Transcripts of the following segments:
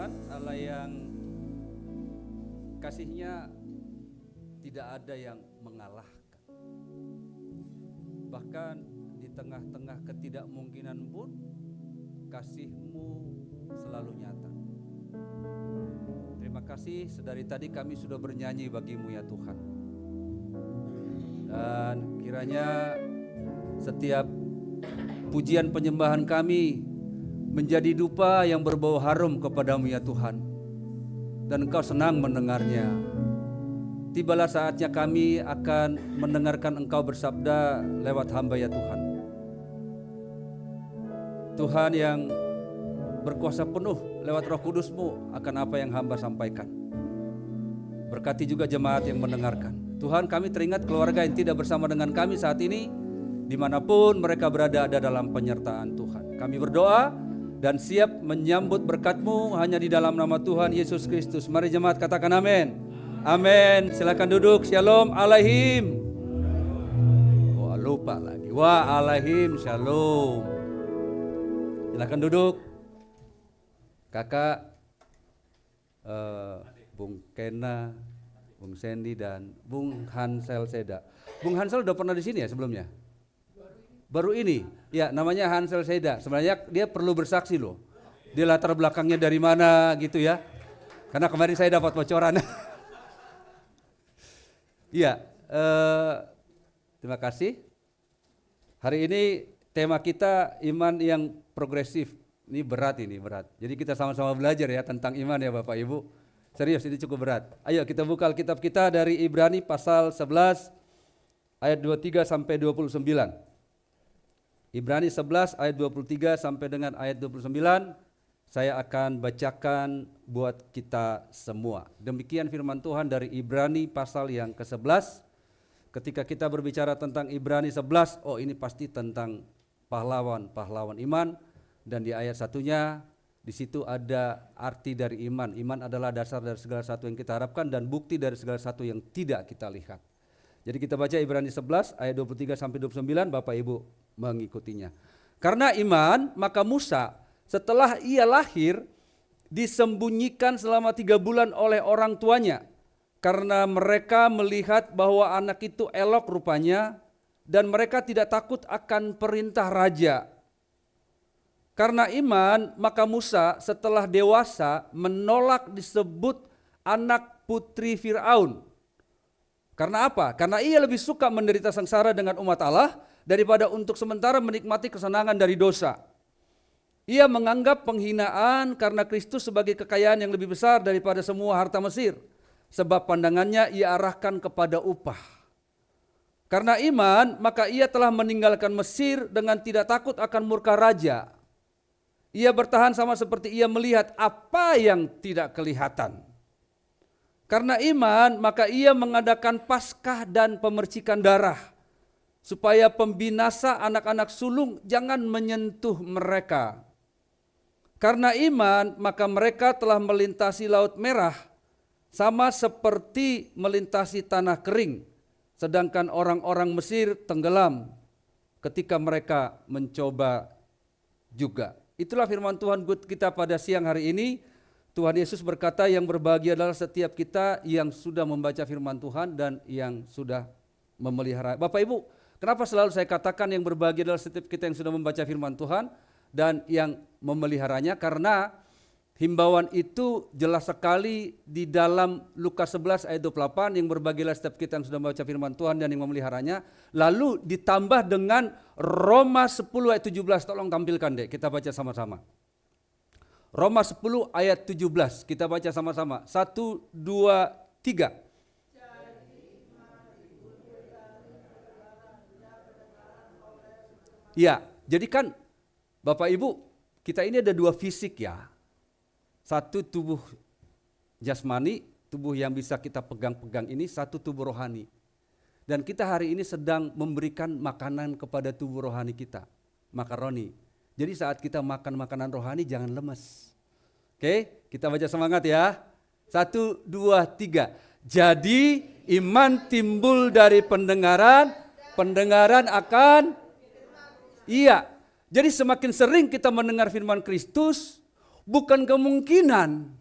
Tuhan, Allah yang kasih-Nya tidak ada yang mengalahkan. Bahkan di tengah-tengah ketidakmungkinan pun kasih-Mu selalu nyata. Terima kasih, sedari tadi kami sudah bernyanyi bagi-Mu ya Tuhan. Dan kiranya setiap pujian penyembahan kami menjadi dupa yang berbau harum kepadamu ya Tuhan. Dan Engkau senang mendengarnya. Tibalah saatnya kami akan mendengarkan Engkau bersabda lewat hamba ya Tuhan. Tuhan yang berkuasa penuh lewat Roh Kudus-Mu akan apa yang hamba sampaikan. Berkati juga jemaat yang mendengarkan. Tuhan, kami teringat keluarga yang tidak bersama dengan kami saat ini, dimanapun mereka berada ada dalam penyertaan Tuhan. Kami berdoa dan siap menyambut berkat-Mu hanya di dalam nama Tuhan Yesus Kristus. Mari jemaat katakan amin. Amin. Silakan duduk. Shalom alaihim. Wah, lupa lagi. Wa alaihim shalom. Silakan duduk. Kakak, Bung Kena, Bung Sandy dan Bung Hansel Seda. Bung Hansel udah pernah di sini ya sebelumnya? Baru ini, ya namanya Hansel Seda. Sebenarnya dia perlu bersaksi loh. Dia latar belakangnya dari mana gitu ya. Karena kemarin saya dapat bocoran. Iya, terima kasih. Hari ini tema kita iman yang progresif. Ini berat. Jadi kita sama-sama belajar ya tentang iman ya Bapak Ibu. Serius, ini cukup berat. Ayo kita buka Alkitab kita dari Ibrani pasal 11 ayat 23 sampai 29. Ibrani 11 ayat 23 sampai dengan ayat 29 saya akan bacakan buat kita semua. Demikian firman Tuhan dari Ibrani pasal yang ke-11. Ketika kita berbicara tentang Ibrani 11, oh ini pasti tentang pahlawan iman, dan di ayat satunya di situ ada arti dari iman. Iman adalah dasar dari segala sesuatu yang kita harapkan dan bukti dari segala sesuatu yang tidak kita lihat. Jadi kita baca Ibrani 11 ayat 23 sampai 29, Bapak Ibu mengikutinya. Karena iman, maka Musa setelah ia lahir disembunyikan selama 3 bulan oleh orang tuanya. Karena mereka melihat bahwa anak itu elok rupanya dan mereka tidak takut akan perintah raja. Karena iman, maka Musa setelah dewasa menolak disebut anak putri Fir'aun. Karena apa? Karena ia lebih suka menderita sengsara dengan umat Allah daripada untuk sementara menikmati kesenangan dari dosa. Ia menganggap penghinaan karena Kristus sebagai kekayaan yang lebih besar daripada semua harta Mesir. Sebab pandangannya ia arahkan kepada upah. Karena iman, maka ia telah meninggalkan Mesir dengan tidak takut akan murka raja. Ia bertahan sama seperti ia melihat apa yang tidak kelihatan. Karena iman, maka ia mengadakan Paskah dan pemercikan darah, supaya pembinasa anak-anak sulung jangan menyentuh mereka. Karena iman, maka mereka telah melintasi Laut Merah, sama seperti melintasi tanah kering, sedangkan orang-orang Mesir tenggelam ketika mereka mencoba juga. Itulah firman Tuhan buat kita pada siang hari ini. Tuhan Yesus berkata yang berbahagia adalah setiap kita yang sudah membaca firman Tuhan dan yang sudah memelihara. Bapak Ibu, kenapa selalu saya katakan yang berbahagia adalah setiap kita yang sudah membaca firman Tuhan dan yang memeliharanya? Karena himbauan itu jelas sekali di dalam Lukas 11 ayat 28, yang berbahagialah setiap kita yang sudah membaca firman Tuhan dan yang memeliharanya. Lalu ditambah dengan Roma 10 ayat 17, tolong tampilkan deh, kita baca sama-sama. Roma 10 ayat 17, kita baca sama-sama. 1, 2, 3. Ya, jadi kan Bapak Ibu, kita ini ada 2 fisik ya. Satu tubuh jasmani, tubuh yang bisa kita pegang-pegang ini, satu tubuh rohani. Dan kita hari ini sedang memberikan makanan kepada tubuh rohani kita, makaroni. Jadi saat kita makan makanan rohani jangan lemes. Oke, kita baca semangat ya. 1, 2, 3. Jadi iman timbul dari pendengaran, pendengaran akan. Iya. Jadi semakin sering kita mendengar firman Kristus, bukan kemungkinan.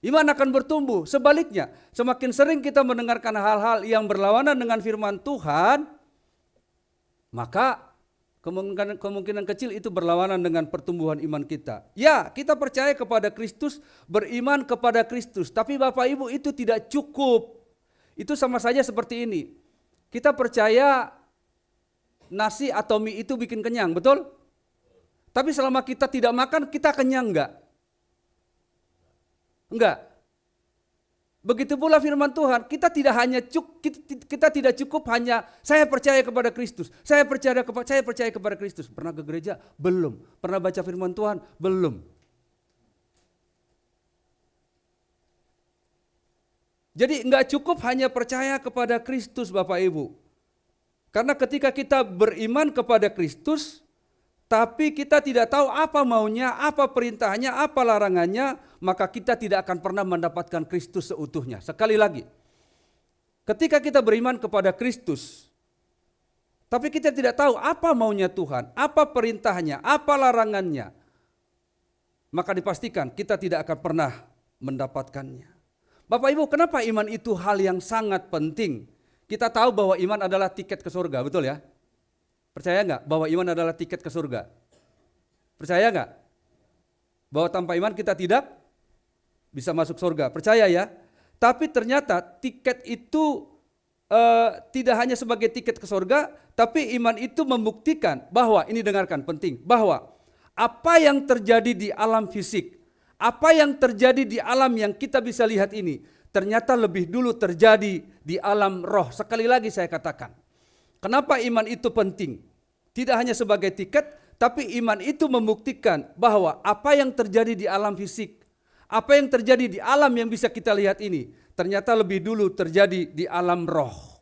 Iman akan bertumbuh. Sebaliknya, semakin sering kita mendengarkan hal-hal yang berlawanan dengan firman Tuhan, maka kemungkinan kecil itu berlawanan dengan pertumbuhan iman kita. Ya, kita percaya kepada Kristus, beriman kepada Kristus. Tapi Bapak Ibu, itu tidak cukup. Itu sama saja seperti ini. Kita percaya nasi atau mie itu bikin kenyang, betul? Tapi selama kita tidak makan, kita kenyang enggak? Enggak. Begitu pula firman Tuhan, kita tidak cukup hanya saya percaya kepada Kristus, saya percaya kepada Kristus. Pernah ke gereja? Belum. Pernah baca firman Tuhan? Belum. Jadi enggak cukup hanya percaya kepada Kristus, Bapak Ibu. Karena ketika kita beriman kepada Kristus, tapi kita tidak tahu apa maunya, apa perintahnya, apa larangannya, maka kita tidak akan pernah mendapatkan Kristus seutuhnya. Sekali lagi, ketika kita beriman kepada Kristus, tapi kita tidak tahu apa maunya Tuhan, apa perintahnya, apa larangannya, maka dipastikan kita tidak akan pernah mendapatkannya. Bapak Ibu, kenapa iman itu hal yang sangat penting? Kita tahu bahwa iman adalah tiket ke surga, betul ya? Percaya enggak bahwa iman adalah tiket ke surga? Percaya enggak? Bahwa tanpa iman kita tidak bisa masuk surga. Percaya ya? Tapi ternyata tiket itu tidak hanya sebagai tiket ke surga, tapi iman itu membuktikan bahwa, ini dengarkan penting, bahwa apa yang terjadi di alam fisik, apa yang terjadi di alam yang kita bisa lihat ini, ternyata lebih dulu terjadi di alam roh. Sekali lagi saya katakan, kenapa iman itu penting? Tidak hanya sebagai tiket, tapi iman itu membuktikan bahwa apa yang terjadi di alam fisik, apa yang terjadi di alam yang bisa kita lihat ini, ternyata lebih dulu terjadi di alam roh.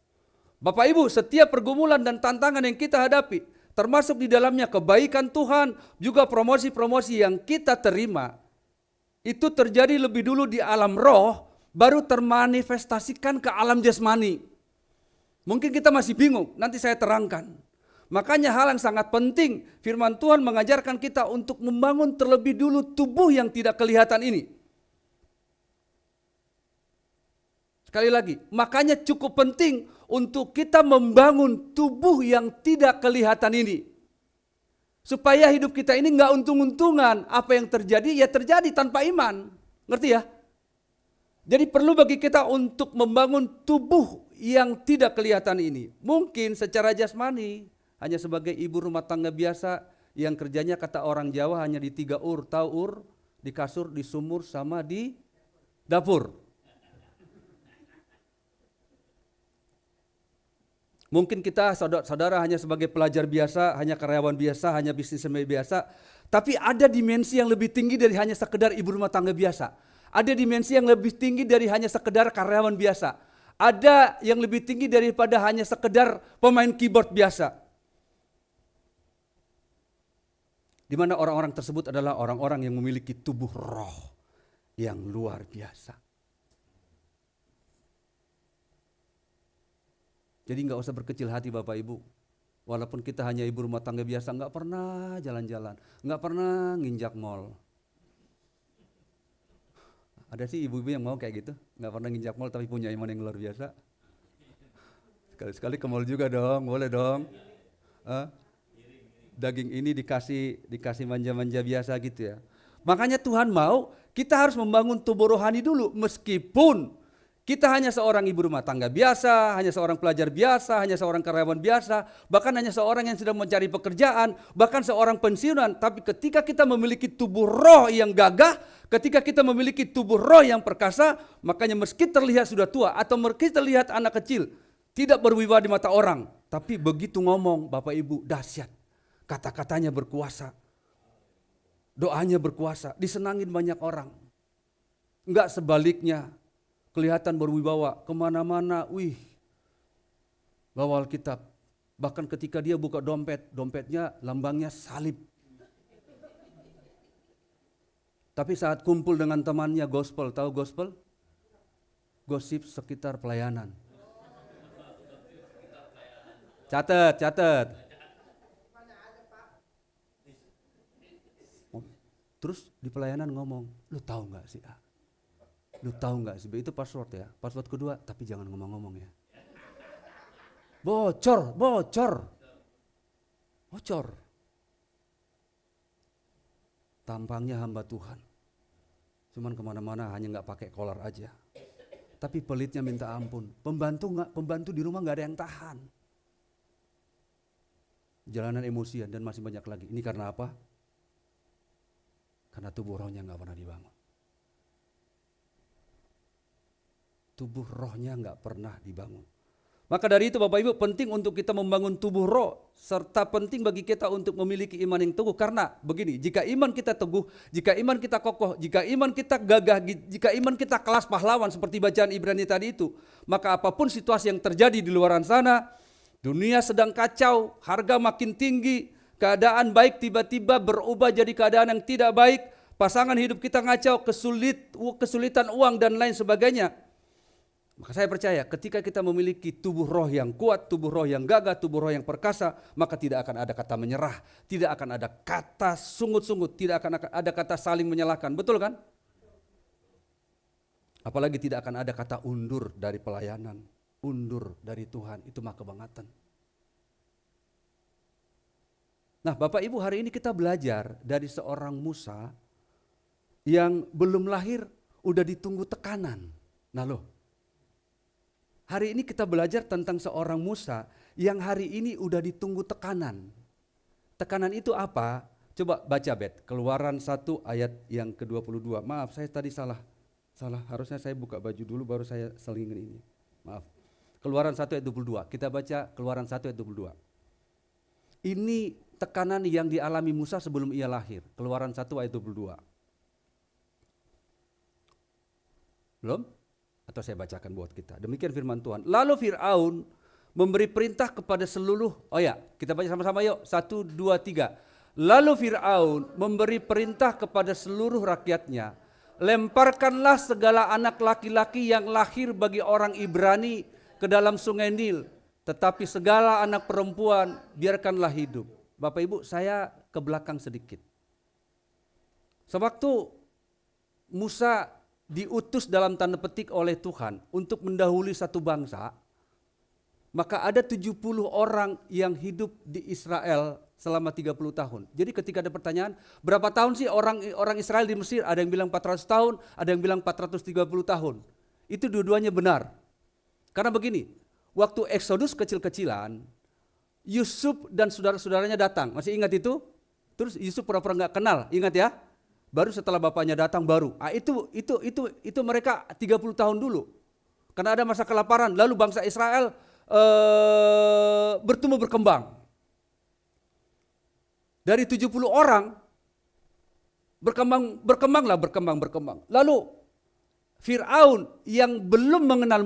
Bapak Ibu, setiap pergumulan dan tantangan yang kita hadapi, termasuk di dalamnya kebaikan Tuhan, juga promosi-promosi yang kita terima, itu terjadi lebih dulu di alam roh, baru termanifestasikan ke alam jasmani. Mungkin kita masih bingung, nanti saya terangkan. Makanya hal yang sangat penting, firman Tuhan mengajarkan kita untuk membangun terlebih dulu tubuh yang tidak kelihatan ini. Sekali lagi, makanya cukup penting untuk kita membangun tubuh yang tidak kelihatan ini. Supaya hidup kita ini enggak untung-untungan, apa yang terjadi ya terjadi tanpa iman. Ngerti ya? Jadi perlu bagi kita untuk membangun tubuh yang tidak kelihatan ini. Mungkin secara jasmani hanya sebagai ibu rumah tangga biasa yang kerjanya kata orang Jawa hanya di 3 ur, tahu ur, di kasur, di sumur, sama di dapur. Mungkin kita saudara hanya sebagai pelajar biasa, hanya karyawan biasa, hanya bisnismen biasa. Tapi ada dimensi yang lebih tinggi dari hanya sekedar ibu rumah tangga biasa. Ada dimensi yang lebih tinggi dari hanya sekedar karyawan biasa. Ada yang lebih tinggi daripada hanya sekedar pemain keyboard biasa. Di mana orang-orang tersebut adalah orang-orang yang memiliki tubuh roh yang luar biasa. Jadi enggak usah berkecil hati Bapak Ibu. Walaupun kita hanya ibu rumah tangga biasa, enggak pernah jalan-jalan, enggak pernah nginjak mall. Ada sih ibu-ibu yang mau kayak gitu, enggak pernah nginjak mall tapi punya iman yang luar biasa. Sekali-sekali ke mall juga dong, boleh dong. Daging ini dikasih manja-manja biasa gitu ya. Makanya Tuhan mau kita harus membangun tubuh rohani dulu, meskipun kita hanya seorang ibu rumah tangga biasa, hanya seorang pelajar biasa, hanya seorang karyawan biasa, bahkan hanya seorang yang sedang mencari pekerjaan, bahkan seorang pensiunan. Tapi ketika kita memiliki tubuh roh yang gagah, ketika kita memiliki tubuh roh yang perkasa, makanya meski terlihat sudah tua atau meski terlihat anak kecil, tidak berwibawa di mata orang, tapi begitu ngomong Bapak Ibu dahsyat. Kata-katanya berkuasa, doanya berkuasa, disenangin banyak orang. Enggak sebaliknya, kelihatan berwibawa, kemana-mana, bawa Alkitab. Bahkan ketika dia buka dompetnya lambangnya salib. Tapi saat kumpul dengan temannya gospel, tahu gospel? Gosip sekitar pelayanan. Catat. Terus di pelayanan ngomong, lu tahu nggak sih A? Lu tahu nggak sih B? Itu password ya. Password kedua, tapi jangan ngomong-ngomong ya. Bocor. Tampangnya hamba Tuhan. Cuman kemana-mana hanya nggak pakai kolar aja. Tapi pelitnya minta ampun. Pembantu di rumah nggak ada yang tahan. Jalanan emosian dan masih banyak lagi. Ini karena apa? Karena tubuh rohnya nggak pernah dibangun. Tubuh rohnya nggak pernah dibangun. Maka dari itu Bapak Ibu penting untuk kita membangun tubuh roh, serta penting bagi kita untuk memiliki iman yang teguh. Karena begini, jika iman kita teguh, jika iman kita kokoh, jika iman kita gagah, jika iman kita kelas pahlawan seperti bacaan Ibrani tadi itu, maka apapun situasi yang terjadi di luaran sana, dunia sedang kacau, harga makin tinggi, keadaan baik tiba-tiba berubah jadi keadaan yang tidak baik, pasangan hidup kita ngacau, kesulitan uang dan lain sebagainya. Maka saya percaya ketika kita memiliki tubuh roh yang kuat, tubuh roh yang gagah, tubuh roh yang perkasa, maka tidak akan ada kata menyerah, tidak akan ada kata sungut-sungut, tidak akan ada kata saling menyalahkan. Betul kan? Apalagi tidak akan ada kata undur dari pelayanan, undur dari Tuhan, itu mah kebangatan. Nah Bapak Ibu, hari ini kita belajar dari seorang Musa yang belum lahir udah ditunggu tekanan. Nah loh, hari ini kita belajar tentang seorang Musa yang hari ini udah ditunggu tekanan. Tekanan itu apa? Coba baca Bet, Keluaran 1 ayat yang ke-22. Maaf, saya tadi salah. Harusnya saya buka baju dulu baru saya selingin ini. Maaf. Keluaran 1 ayat 22. Kita baca Keluaran 1 ayat 22. Ini tekanan yang dialami Musa sebelum ia lahir. Keluaran 1 ayat 22. Belum? Atau saya bacakan buat kita. Demikian firman Tuhan. Lalu Fir'aun memberi perintah kepada seluruh, kita baca sama-sama yuk. 1, 2, 3. Lalu Fir'aun memberi perintah kepada seluruh rakyatnya, lemparkanlah segala anak laki-laki yang lahir bagi orang Ibrani ke dalam sungai Nil, tetapi segala anak perempuan biarkanlah hidup. Bapak Ibu, saya ke belakang sedikit. Sewaktu Musa diutus dalam tanda petik oleh Tuhan untuk mendahului satu bangsa, maka ada 70 orang yang hidup di Israel selama 30 tahun. Jadi ketika ada pertanyaan, berapa tahun sih orang Israel di Mesir? Ada yang bilang 400 tahun, ada yang bilang 430 tahun. Itu dua-duanya benar. Karena begini, waktu Exodus kecil-kecilan, Yusuf dan saudara-saudaranya datang. Masih ingat itu? Terus Yusuf pura-pura nggak kenal, ingat ya? Baru setelah bapaknya datang baru. Itu mereka 30 tahun dulu. Karena ada masa kelaparan, lalu bangsa Israel bertumbuh berkembang. Dari 70 orang berkembang. Lalu Fir'aun yang belum mengenal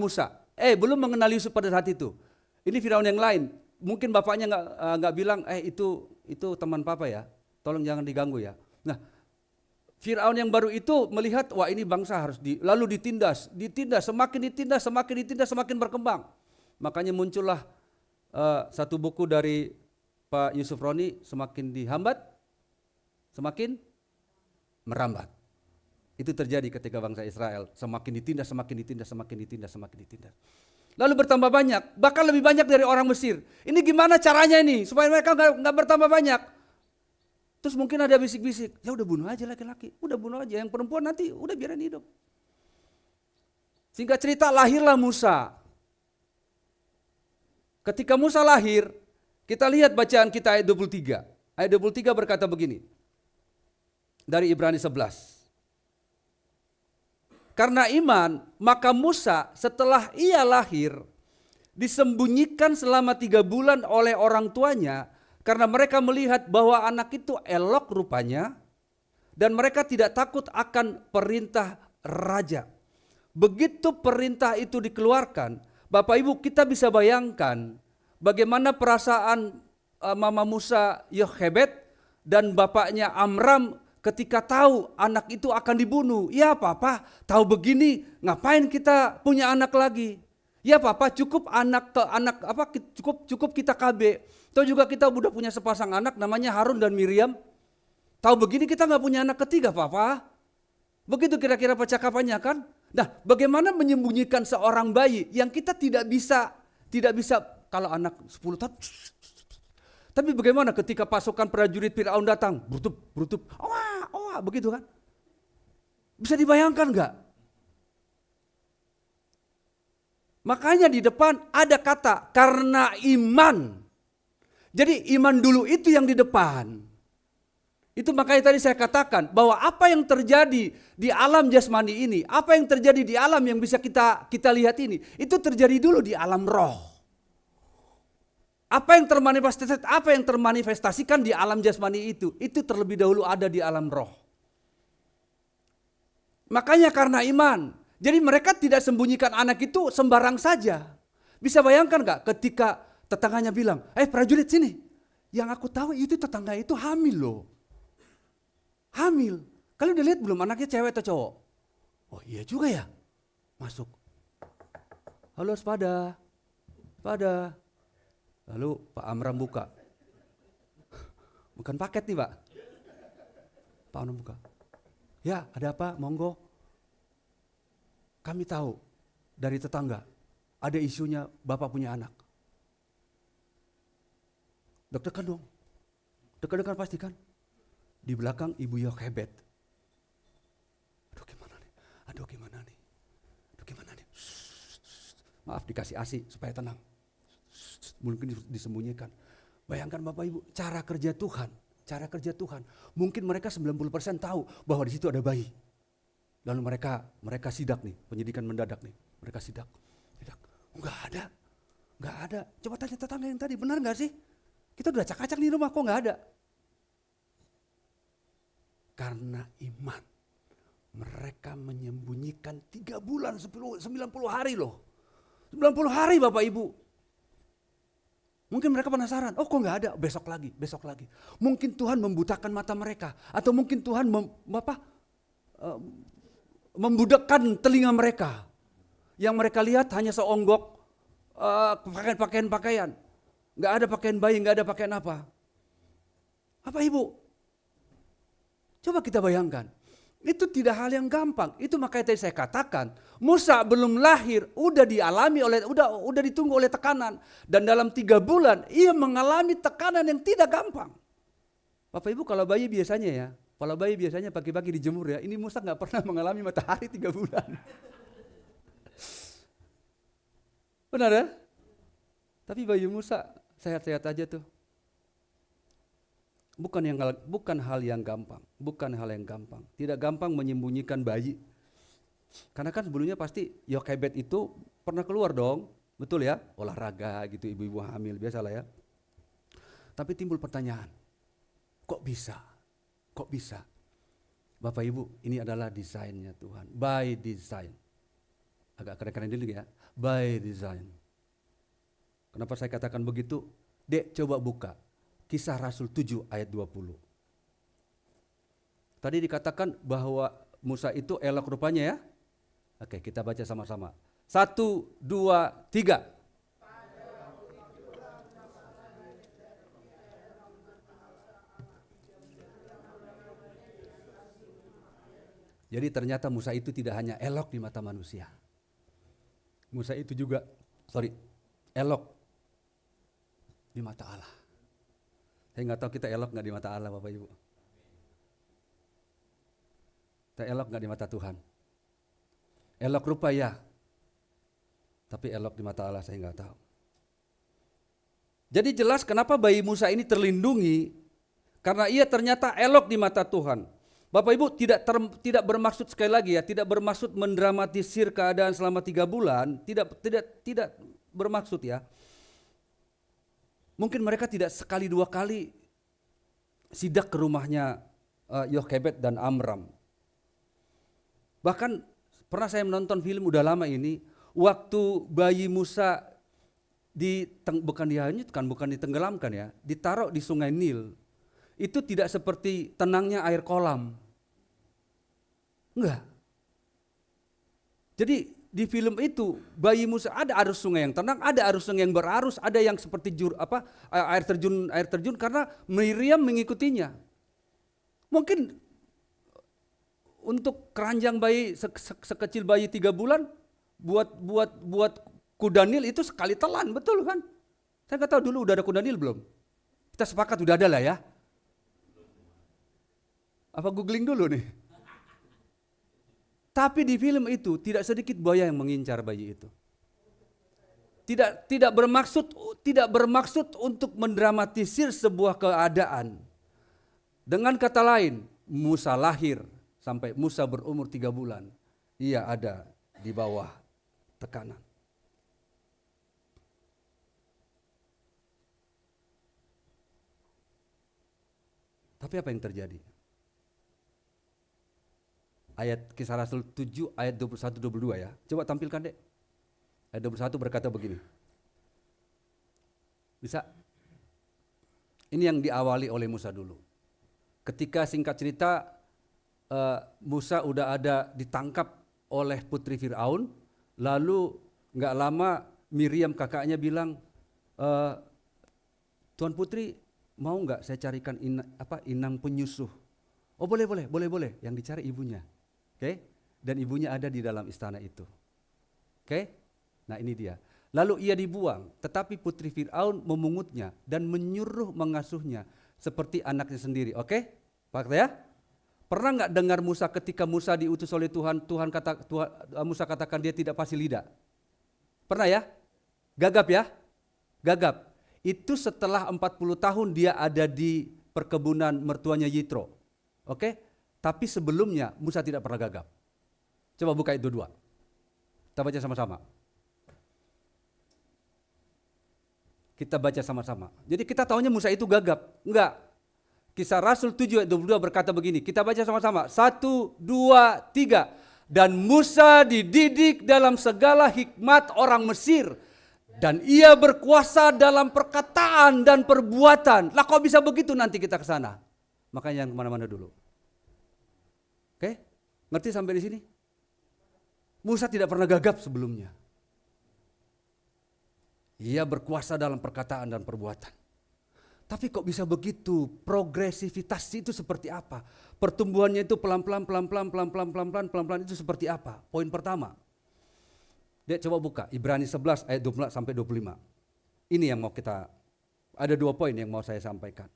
belum mengenal Yusuf pada saat itu. Ini Fir'aun yang lain. Mungkin bapaknya nggak bilang, itu teman papa ya, tolong jangan diganggu ya. Nah, Fir'aun yang baru itu melihat, wah ini bangsa harus lalu ditindas, semakin ditindas, semakin berkembang. Makanya muncullah satu buku dari Pak Yusuf Roni, semakin dihambat, semakin merambat. Itu terjadi ketika bangsa Israel, semakin ditindas. Lalu bertambah banyak, bahkan lebih banyak dari orang Mesir. Ini gimana caranya ini, supaya mereka nggak bertambah banyak? Terus mungkin ada bisik-bisik, ya udah bunuh aja laki-laki, udah bunuh aja, yang perempuan nanti udah biarin hidup. Singkat cerita lahirlah Musa. Ketika Musa lahir, kita lihat bacaan kita ayat 23. Ayat 23 berkata begini, dari Ibrani 11. Karena iman, maka Musa setelah ia lahir, disembunyikan selama 3 bulan oleh orang tuanya, karena mereka melihat bahwa anak itu elok rupanya dan mereka tidak takut akan perintah raja. Begitu perintah itu dikeluarkan, Bapak Ibu kita bisa bayangkan bagaimana perasaan Mama Musa Yochebed dan bapaknya Amram ketika tahu anak itu akan dibunuh. Ya Papa, tahu begini ngapain kita punya anak lagi? Ya Papa, cukup cukup kita KB. Tahu juga kita udah punya sepasang anak namanya Harun dan Miriam. Tahu begini kita nggak punya anak ketiga, Papa. Begitu kira-kira percakapannya kan? Nah, bagaimana menyembunyikan seorang bayi yang kita tidak bisa kalau anak 10 tahun. Tapi bagaimana ketika pasukan prajurit Firaun datang, berutup, begitu kan? Bisa dibayangkan nggak? Makanya di depan ada kata karena iman. Jadi iman dulu itu yang di depan. Itu makanya tadi saya katakan bahwa apa yang terjadi di alam jasmani ini, apa yang terjadi di alam yang bisa kita lihat ini, itu terjadi dulu di alam roh. Apa yang termanifestasikan di alam jasmani itu terlebih dahulu ada di alam roh. Makanya karena iman, jadi mereka tidak sembunyikan anak itu sembarang saja. Bisa bayangkan gak ketika tetangganya bilang, prajurit sini, yang aku tahu itu tetangga itu hamil loh. Hamil. Kalian udah lihat belum anaknya cewek atau cowok? Oh iya juga ya. Masuk. Halo Spada. Lalu Pak Amram buka. Bukan paket nih Pak. Pak Amram buka. Ya ada apa? Monggo. Kami tahu dari tetangga. Ada isunya Bapak punya anak. Deg-degan dong. Deg-degan pasti kan. Di belakang Ibu Yochebed. Aduh gimana nih. Maaf dikasih ASI supaya tenang. Mungkin disembunyikan. Bayangkan Bapak Ibu, cara kerja Tuhan. Mungkin mereka 90% tahu bahwa di situ ada bayi. Lalu mereka sidak nih, penyidikan mendadak nih. Mereka sidak. Enggak ada. Coba tanya tetangga yang tadi, benar enggak sih? Kita udah acak-acak di rumah kok enggak ada. Karena iman, mereka menyembunyikan 3 bulan 90 hari loh. 90 hari Bapak Ibu. Mungkin mereka penasaran, kok gak ada, besok lagi. Mungkin Tuhan membutakan mata mereka. Atau mungkin Tuhan membudakkan telinga mereka. Yang mereka lihat hanya seonggok pakaian. Gak ada pakaian bayi, gak ada pakaian apa. Bapak Ibu, coba kita bayangkan, itu tidak hal yang gampang. Itu makanya tadi saya katakan, Musa belum lahir, udah ditunggu oleh tekanan. Dan dalam 3 bulan, ia mengalami tekanan yang tidak gampang. Bapak Ibu kalau bayi biasanya pagi-pagi dijemur ya, ini Musa gak pernah mengalami matahari 3 bulan. Benar ya? Tapi bayi Musa sehat-sehat aja tuh. Bukan hal yang gampang. Tidak gampang menyembunyikan bayi. Karena kan sebelumnya pasti Yochebed itu pernah keluar dong. Betul ya? Olahraga gitu, ibu-ibu hamil, biasalah ya. Tapi timbul pertanyaan. Kok bisa? Bapak Ibu, ini adalah desainnya Tuhan. By design. Agak keren-keren dulu ya. By design. Kenapa saya katakan begitu? Dek, coba buka. Kisah Rasul 7 ayat 20. Tadi dikatakan bahwa Musa itu elok rupanya ya. Oke, kita baca sama-sama. 1, 2, 3. Jadi ternyata Musa itu tidak hanya elok di mata manusia. Musa itu juga, elok di mata Allah. Saya nggak tahu kita elok nggak di mata Allah Bapak Ibu. Kita elok nggak di mata Tuhan. Elok rupa ya, tapi elok di mata Allah saya nggak tahu. Jadi jelas kenapa bayi Musa ini terlindungi, karena ia ternyata elok di mata Tuhan. Bapak Ibu tidak bermaksud sekali lagi ya, tidak bermaksud mendramatisir keadaan selama 3 bulan, tidak bermaksud ya. Mungkin mereka tidak sekali 2 kali sidak ke rumahnya Yochebed dan Amram. Bahkan pernah saya menonton film udah lama ini, waktu bayi Musa bukan ditenggelamkan ya, ditaruh di Sungai Nil. Itu tidak seperti tenangnya air kolam. Enggak. Jadi di film itu bayi Musa ada arus sungai yang tenang, ada arus sungai yang berarus, ada yang seperti air terjun karena Miriam mengikutinya. Mungkin untuk keranjang bayi sekecil bayi 3 bulan, buat kuda Nil itu sekali telan, betul kan? Saya nggak tahu dulu udah ada kuda Nil belum? Kita sepakat udah ada lah ya. Apa googling dulu nih? Tapi di film itu tidak sedikit buaya yang mengincar bayi itu. Tidak bermaksud untuk mendramatisir sebuah keadaan. Dengan kata lain, Musa lahir sampai Musa berumur 3 bulan. Ia ada di bawah tekanan. Tapi apa yang terjadi? Ayat Kisah Rasul 7 ayat 21-22 ya. Coba tampilkan dek. Ayat 21 berkata begini. Bisa? Ini yang diawali oleh Musa dulu. Ketika singkat cerita Musa udah ada ditangkap oleh putri Firaun, lalu nggak lama Miriam kakaknya bilang, Tuan Putri mau nggak saya carikan inang penyusuh? Oh boleh. Yang dicari ibunya, oke? Dan ibunya ada di dalam istana itu, oke? Nah ini dia. Lalu ia dibuang, tetapi putri Firaun memungutnya dan menyuruh mengasuhnya seperti anaknya sendiri, oke? Fakta ya? Pernah nggak dengar Musa ketika Musa diutus oleh Tuhan, Musa katakan dia tidak fasih lidah? Pernah ya? Gagap ya? Gagap. Itu setelah 40 tahun dia ada di perkebunan mertuanya Yitro. Oke? Tapi sebelumnya Musa tidak pernah gagap. Coba buka itu 2. Kita baca sama-sama. Kita baca sama-sama. Jadi kita tahunya Musa itu gagap. Enggak. Kisah Rasul 7 ayat 22 berkata begini. Kita baca sama-sama. 1, 2, 3. Dan Musa dididik dalam segala hikmat orang Mesir. Dan ia berkuasa dalam perkataan dan perbuatan. Lah kok bisa begitu, nanti kita ke sana. Makanya yang kemana-mana dulu. Oke? Ngerti sampai di sini? Musa tidak pernah gagap sebelumnya. Ia berkuasa dalam perkataan dan perbuatan. Tapi kok bisa begitu? Progresivitas itu seperti apa? Pertumbuhannya itu pelan-pelan itu seperti apa? Poin pertama. Dia coba buka Ibrani 11 ayat 24 sampai 25. Ini yang mau kita, ada 2 poin yang mau saya sampaikan.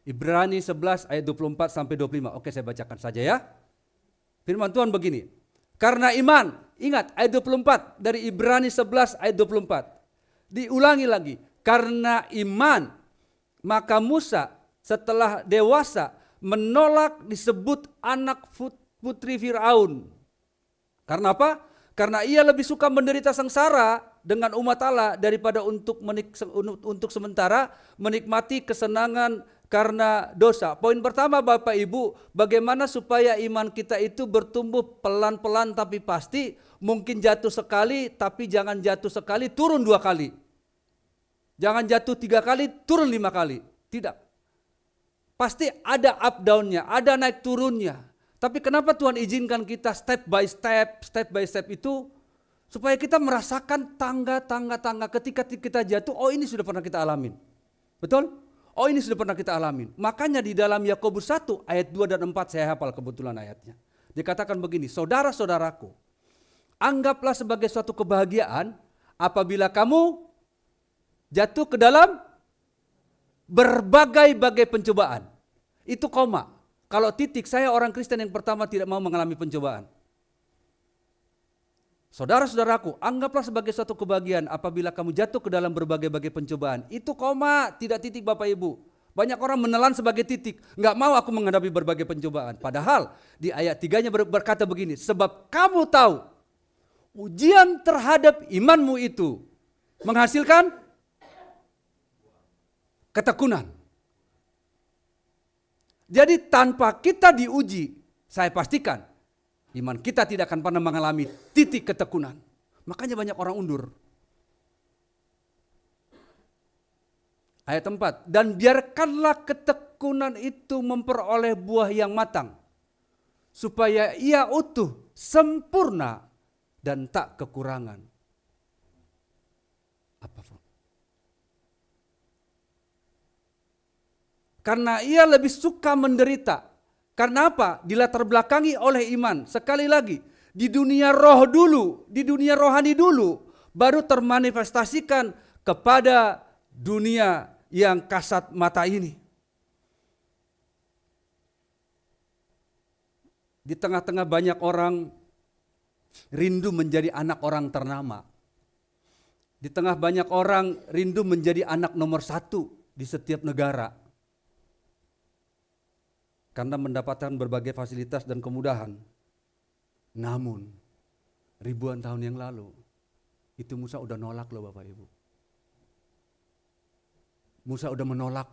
Ibrani 11 ayat 24 sampai 25. Oke, saya bacakan saja ya. Firman Tuhan begini. Karena iman, ingat ayat 24 dari Ibrani 11 ayat 24. Diulangi lagi. Karena iman, maka Musa setelah dewasa menolak disebut anak putri Firaun. Karena apa? Karena ia lebih suka menderita sengsara dengan umat Allah daripada untuk sementara menikmati kesenangan karena dosa. Poin pertama Bapak Ibu, bagaimana supaya iman kita itu bertumbuh pelan-pelan tapi pasti. Mungkin jatuh sekali tapi jangan jatuh sekali turun 2 kali. Jangan jatuh 3 kali turun 5 kali. Tidak. Pasti ada up down-nya, ada naik turunnya. Tapi kenapa Tuhan izinkan kita step by step itu supaya kita merasakan tangga ketika kita jatuh, oh ini sudah pernah kita alamin. Betul? Oh ini sudah pernah kita alamin. Makanya di dalam Yakobus 1 ayat 2 dan 4 saya hafal kebetulan ayatnya. Dikatakan begini, saudara-saudaraku, anggaplah sebagai suatu kebahagiaan apabila kamu jatuh ke dalam berbagai-bagai pencobaan. Itu koma. Kalau titik, saya orang Kristen yang pertama tidak mau mengalami pencobaan. Saudara-saudaraku, anggaplah sebagai suatu kebahagiaan apabila kamu jatuh ke dalam berbagai-bagai pencobaan. Itu koma, tidak titik Bapak Ibu. Banyak orang menelan sebagai titik. Enggak mau aku menghadapi berbagai pencobaan. Padahal di ayat 3-nya berkata begini. Sebab kamu tahu ujian terhadap imanmu itu menghasilkan ketekunan. Jadi tanpa kita diuji, saya pastikan iman kita tidak akan pernah mengalami titik ketekunan. Makanya banyak orang undur. Ayat 4, dan biarkanlah ketekunan itu memperoleh buah yang matang, supaya ia utuh, sempurna, dan tak kekurangan apapun. Karena ia lebih suka menderita Karena apa? Dilatar belakangi oleh iman. Sekali lagi, di dunia roh dulu, di dunia rohani dulu, baru termanifestasikan kepada dunia yang kasat mata ini. Di tengah-tengah banyak orang rindu menjadi anak orang ternama. Di tengah banyak orang rindu menjadi anak nomor 1 di setiap negara. Karena mendapatkan berbagai fasilitas dan kemudahan. Namun, ribuan tahun yang lalu, itu Musa udah nolak loh Bapak Ibu. Musa udah menolak.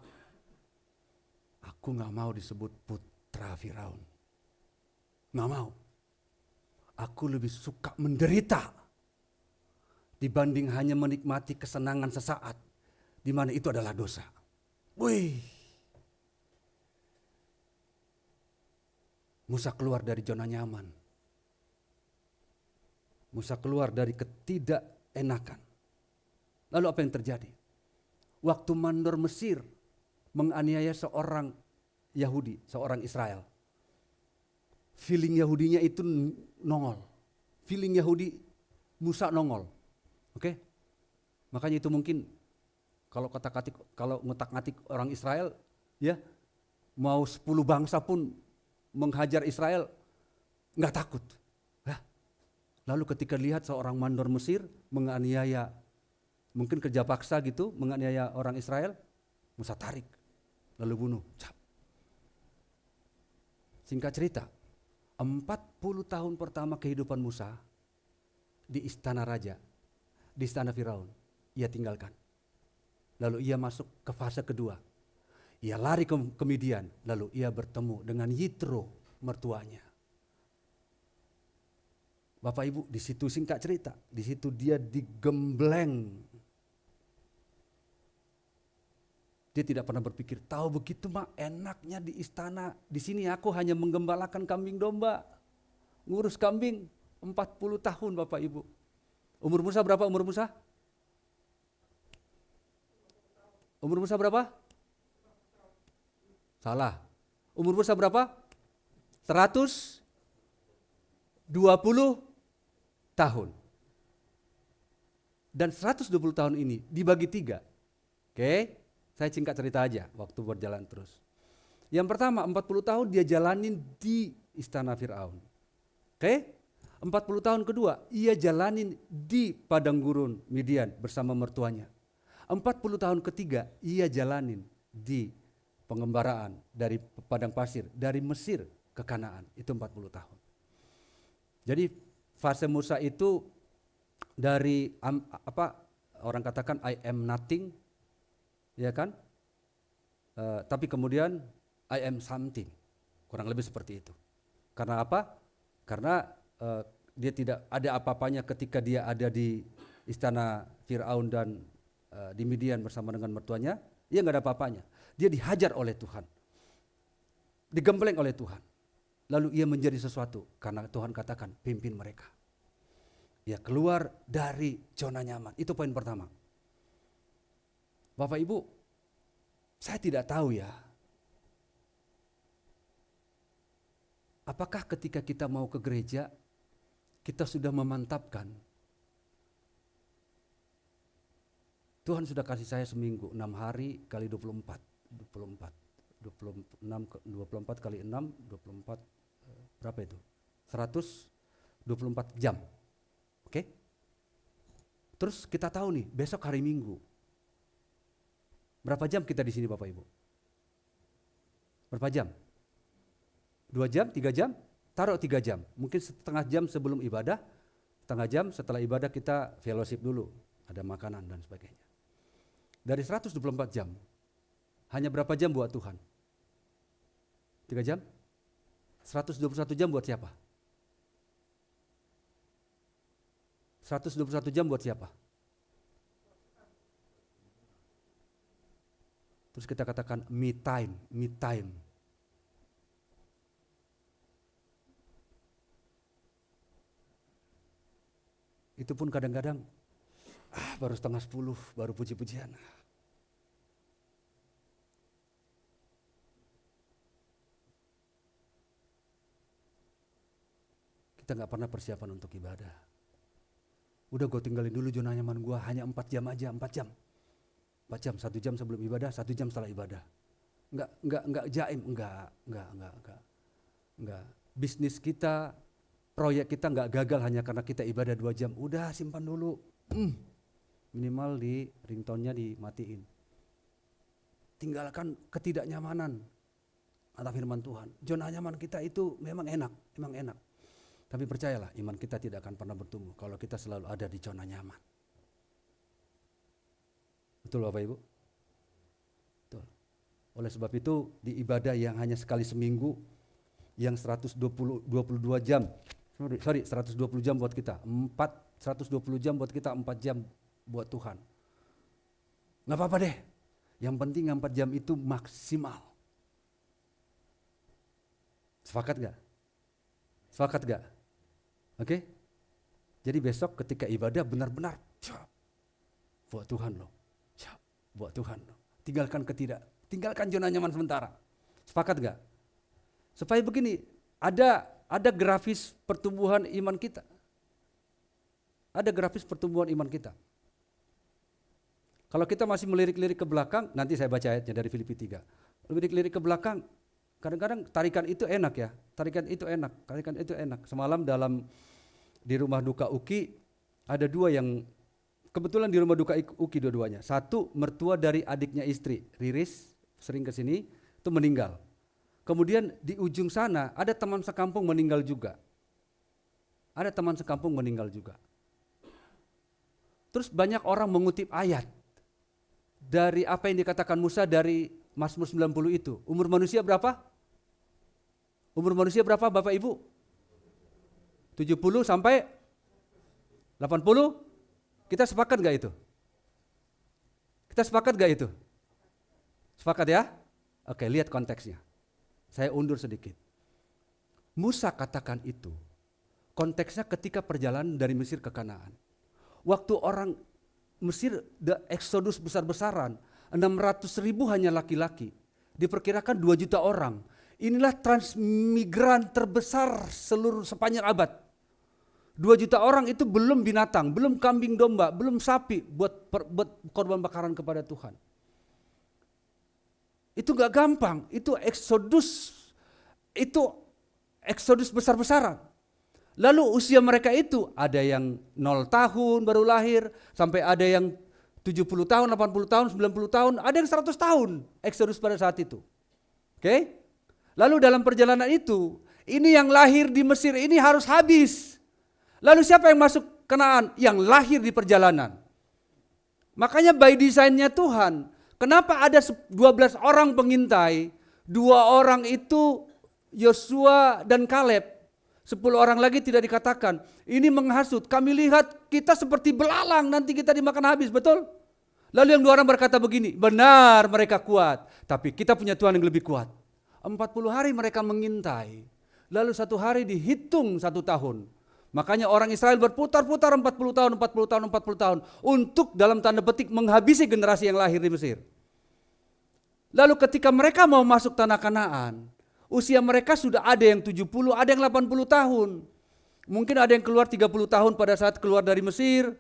Aku gak mau disebut putra Firaun. Gak mau. Aku lebih suka menderita dibanding hanya menikmati kesenangan sesaat, di mana itu adalah dosa. Wih. Musa keluar dari zona nyaman. Musa keluar dari ketidakenakan. Lalu apa yang terjadi? Waktu mandor Mesir menganiaya seorang Yahudi, seorang Israel. Feeling Yahudinya itu nongol. Feeling Yahudi Musa nongol. Oke? Makanya itu mungkin kalau ngotak-ngatik orang Israel, ya mau 10 bangsa pun menghajar Israel, nggak takut. Lalu ketika lihat seorang mandor Mesir menganiaya, mungkin kerja paksa gitu, menganiaya orang Israel, Musa tarik, lalu bunuh. Singkat cerita, 40 tahun pertama kehidupan Musa di istana raja, di istana Firaun, ia tinggalkan. Lalu ia masuk ke fase kedua. Ia lari ke Midian, lalu ia bertemu dengan Yitro, mertuanya. Bapak Ibu, di situ singkat cerita, di situ dia digembleng. Dia tidak pernah berpikir, tahu begitu mah enaknya di istana, di sini aku hanya menggembalakan kambing domba, ngurus kambing 40 tahun Bapak Ibu. Umur Musa berapa umur Musa? Umur Musa berapa? Salah. Umur Musa berapa? 120 tahun. Dan 120 tahun ini dibagi 3. Oke, saya singkat cerita aja waktu berjalan terus. Yang pertama 40 tahun dia jalanin di istana Firaun. Oke, 40 tahun kedua ia jalanin di padang gurun Midian bersama mertuanya. 40 tahun ketiga ia jalanin di pengembaraan dari padang pasir, dari Mesir ke Kanaan, itu 40 tahun. Jadi fase Musa itu dari orang katakan I am nothing, ya kan? Tapi kemudian I am something, kurang lebih seperti itu. Karena apa? Karena dia tidak ada apa-apanya ketika dia ada di istana Firaun dan di Midian bersama dengan mertuanya, dia nggak ada apa-apanya. Dia dihajar oleh Tuhan, digembleng oleh Tuhan. Lalu ia menjadi sesuatu karena Tuhan katakan pimpin mereka. Ia keluar dari zona nyaman. Itu poin pertama. Bapak Ibu, saya tidak tahu ya. Apakah ketika kita mau ke gereja, kita sudah memantapkan. Tuhan sudah kasih saya seminggu, 6 hari kali 24 kali 6, 24, berapa itu? 124 jam. Oke? Terus kita tahu nih, besok hari Minggu. Berapa jam kita di sini Bapak Ibu? Berapa jam? 2 jam, 3 jam? Taruh 3 jam. Mungkin setengah jam sebelum ibadah, setengah jam setelah ibadah kita fellowship dulu. Ada makanan dan sebagainya. Dari 124 jam, hanya berapa jam buat Tuhan? 3 jam? 121 jam buat siapa? 121 jam buat siapa? Terus kita katakan me time, me time. Itu pun kadang-kadang baru setengah 10, baru puji-pujian. kita nggak pernah persiapan untuk ibadah. Udah gue tinggalin dulu zona nyaman gue, hanya 4 jam aja, 4 jam. 4 jam, 1 jam sebelum ibadah, 1 jam setelah ibadah. Enggak jaim, enggak. Bisnis kita, proyek kita enggak gagal hanya karena kita ibadah 2 jam. Udah simpan dulu. Minimal di ringtone-nya dimatiin. Tinggalkan ketidaknyamanan. Kata firman Tuhan. Zona nyaman kita itu memang enak. Tapi percayalah, iman kita tidak akan pernah bertumbuh kalau kita selalu ada di zona nyaman. Betul Bapak Ibu? Betul. Oleh sebab itu di ibadah yang hanya sekali seminggu, yang 120 jam buat kita, 120 jam buat kita, 4 jam buat Tuhan. Nggak apa-apa deh, yang penting 4 jam itu maksimal. Sepakat gak? Oke? Jadi besok ketika ibadah benar-benar buat Tuhan loh. Buat Tuhan loh. Tinggalkan zona nyaman sementara. Sepakat gak? Supaya begini, ada grafis pertumbuhan iman kita. Kalau kita masih melirik-lirik ke belakang, nanti saya baca ayatnya dari Filipi 3. Lirik-lirik ke belakang, kadang-kadang tarikan itu enak ya. Tarikan itu enak. Semalam di rumah duka Uki, ada 2 yang kebetulan di rumah duka Uki dua-duanya. Satu mertua dari adiknya istri, Riris, sering kesini, itu meninggal. Kemudian di ujung sana ada teman sekampung meninggal juga. Terus banyak orang mengutip ayat dari apa yang dikatakan Musa dari Mazmur 90 itu. Umur manusia berapa Bapak Ibu? 70 sampai 80? Kita sepakat gak itu? Sepakat ya? Oke, lihat konteksnya. Saya undur sedikit. Musa katakan itu, konteksnya ketika perjalanan dari Mesir ke Kanaan. Waktu orang Mesir eksodus besar-besaran, 600.000 hanya laki-laki. Diperkirakan 2 juta orang. Inilah transmigran terbesar sepanjang abad. 2 juta orang itu belum binatang, belum kambing domba, belum sapi buat korban bakaran kepada Tuhan. Itu gak gampang, itu eksodus besar-besaran. Lalu usia mereka itu ada yang 0 tahun baru lahir, sampai ada yang 70 tahun, 80 tahun, 90 tahun, ada yang 100 tahun eksodus pada saat itu. Oke? Lalu dalam perjalanan itu, ini yang lahir di Mesir ini harus habis. Lalu siapa yang masuk Kanaan? Yang lahir di perjalanan. Makanya by design-nya Tuhan, kenapa ada 12 orang pengintai, 2 orang itu Yosua dan Kaleb, 10 orang lagi tidak dikatakan. Ini menghasut, kami lihat kita seperti belalang, nanti kita dimakan habis, betul? Lalu yang 2 orang berkata begini, benar mereka kuat, tapi kita punya Tuhan yang lebih kuat. 40 hari mereka mengintai, lalu 1 hari dihitung 1 tahun. Makanya orang Israel berputar-putar 40 tahun untuk dalam tanda petik menghabisi generasi yang lahir di Mesir. Lalu ketika mereka mau masuk tanah Kanaan, usia mereka sudah ada yang 70, ada yang 80 tahun. Mungkin ada yang keluar 30 tahun pada saat keluar dari Mesir,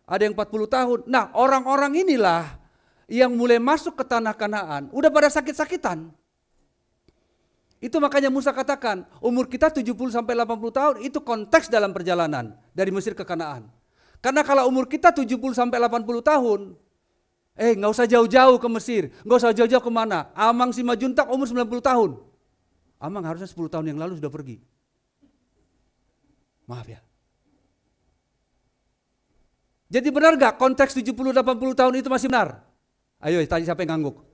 ada yang 40 tahun. Nah, orang-orang inilah yang mulai masuk ke tanah Kanaan, udah pada sakit-sakitan. Itu makanya Musa katakan, umur kita 70 sampai 80 tahun itu konteks dalam perjalanan dari Mesir ke Kanaan. Karena kalau umur kita 70 sampai 80 tahun, nggak usah jauh-jauh ke Mesir, nggak usah jauh-jauh kemana. Amang Simajuntak umur 90 tahun. Amang harusnya 10 tahun yang lalu sudah pergi. Maaf ya. Jadi benar gak konteks 70-80 tahun itu masih benar? Ayo tadi siapa yang ngangguk?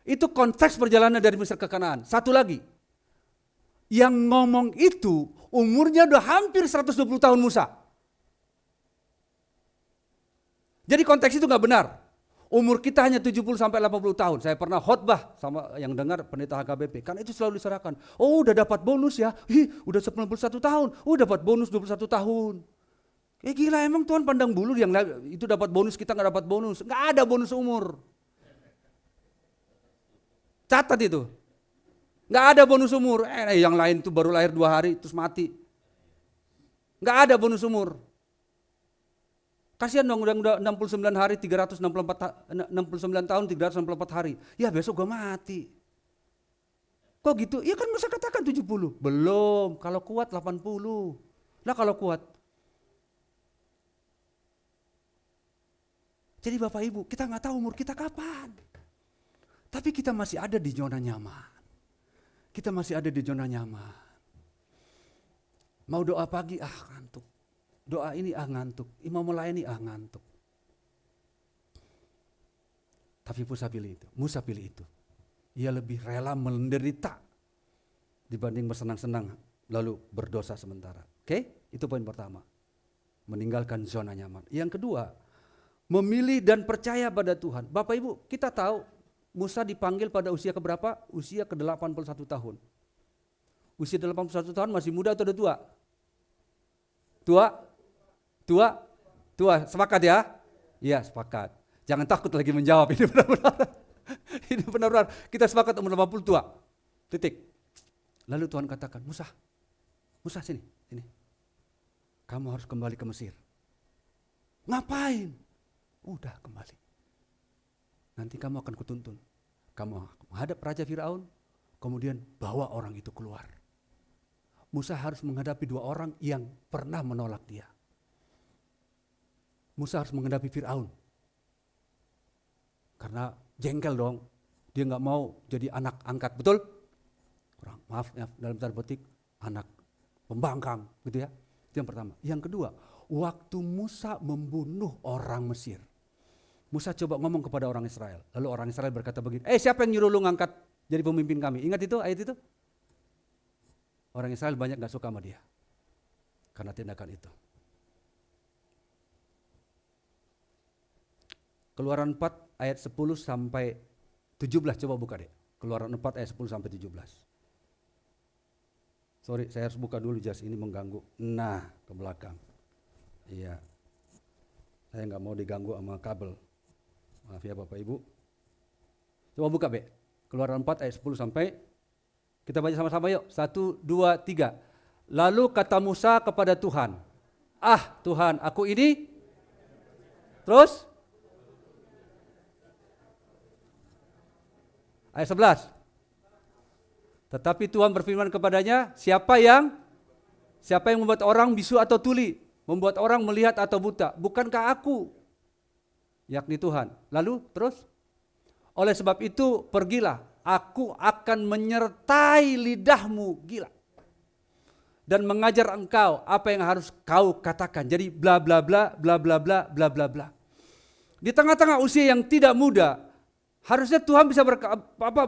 Itu konteks perjalanan dari Mesir ke Kanaan. Satu lagi, yang ngomong itu umurnya udah hampir 120 tahun Musa. Jadi konteks itu gak benar. Umur kita hanya 70 sampai 80 tahun. Saya pernah khotbah sama yang dengar pendeta HKBP. Karena itu selalu diserahkan. Oh, udah dapat bonus ya. Udah 91 tahun. Oh, dapat bonus 21 tahun. Gila, emang Tuhan pandang bulu yang itu dapat bonus, kita gak dapat bonus. Gak ada bonus umur. Catat itu. Nggak ada bonus umur. Yang lain tuh baru lahir 2 hari terus mati. Nggak ada bonus umur. Kasihan dong udah 69 hari 69 tahun 364 hari. Ya besok gue mati. Kok gitu? Ya kan Musa katakan 70. Belum, kalau kuat 80. Lah kalau kuat. Jadi Bapak Ibu, kita nggak tahu umur kita kapan. Tapi kita masih ada di zona nyaman. Kita masih ada di zona nyaman. Mau doa pagi, ngantuk. Doa ini ngantuk. Imam melayani ngantuk. Tapi Musa pilih itu. Ia lebih rela menderita dibanding bersenang-senang lalu berdosa sementara. Oke? Itu poin pertama. Meninggalkan zona nyaman. Yang kedua, memilih dan percaya pada Tuhan. Bapak Ibu, kita tahu Musa dipanggil pada usia keberapa? Usia ke-81 tahun. Usia 81 tahun masih muda atau udah tua? Tua. Sepakat ya? Iya, sepakat. Jangan takut lagi menjawab, ini benar-benar. Ini benar-benar. Kita sepakat umur 80 tua. Titik. Lalu Tuhan katakan, Musa sini. Kamu harus kembali ke Mesir. Ngapain? Udah kembali. Nanti kamu akan kutuntun. Kamu menghadap Raja Firaun, kemudian bawa orang itu keluar. Musa harus menghadapi 2 orang yang pernah menolak dia. Musa harus menghadapi Firaun. Karena jengkel dong. Dia nggak mau jadi anak angkat, betul? Maaf ya, dalam tanda petik anak pembangkang, gitu ya. Itu yang pertama. Yang kedua, waktu Musa membunuh orang Mesir. Musa coba ngomong kepada orang Israel. Lalu orang Israel berkata begini, siapa yang nyuruh lu ngangkat jadi pemimpin kami? Ingat itu, ayat itu? Orang Israel banyak gak suka sama dia. Karena tindakan itu. Keluaran 4 ayat 10 sampai 17, coba buka deh. Keluaran 4 ayat 10 sampai 17. Sorry, saya harus buka dulu, jas ini mengganggu. Nah, ke belakang. Iya. Saya nggak mau diganggu sama kabel. Maaf ya Bapak Ibu. Coba buka Be. Keluaran 4 ayat 10 sampai. Kita baca sama-sama yuk. 1, 2, 3. Lalu kata Musa kepada Tuhan. Tuhan, aku ini. Terus. Ayat 11. Tetapi Tuhan berfirman kepadanya, siapa yang membuat orang bisu atau tuli, membuat orang melihat atau buta? Bukankah aku? Yakni Tuhan. Lalu terus, oleh sebab itu pergilah, aku akan menyertai lidahmu, gila, dan mengajar engkau apa yang harus kau katakan. Jadi bla bla bla bla bla bla bla bla bla. Di tengah-tengah usia yang tidak muda, harusnya Tuhan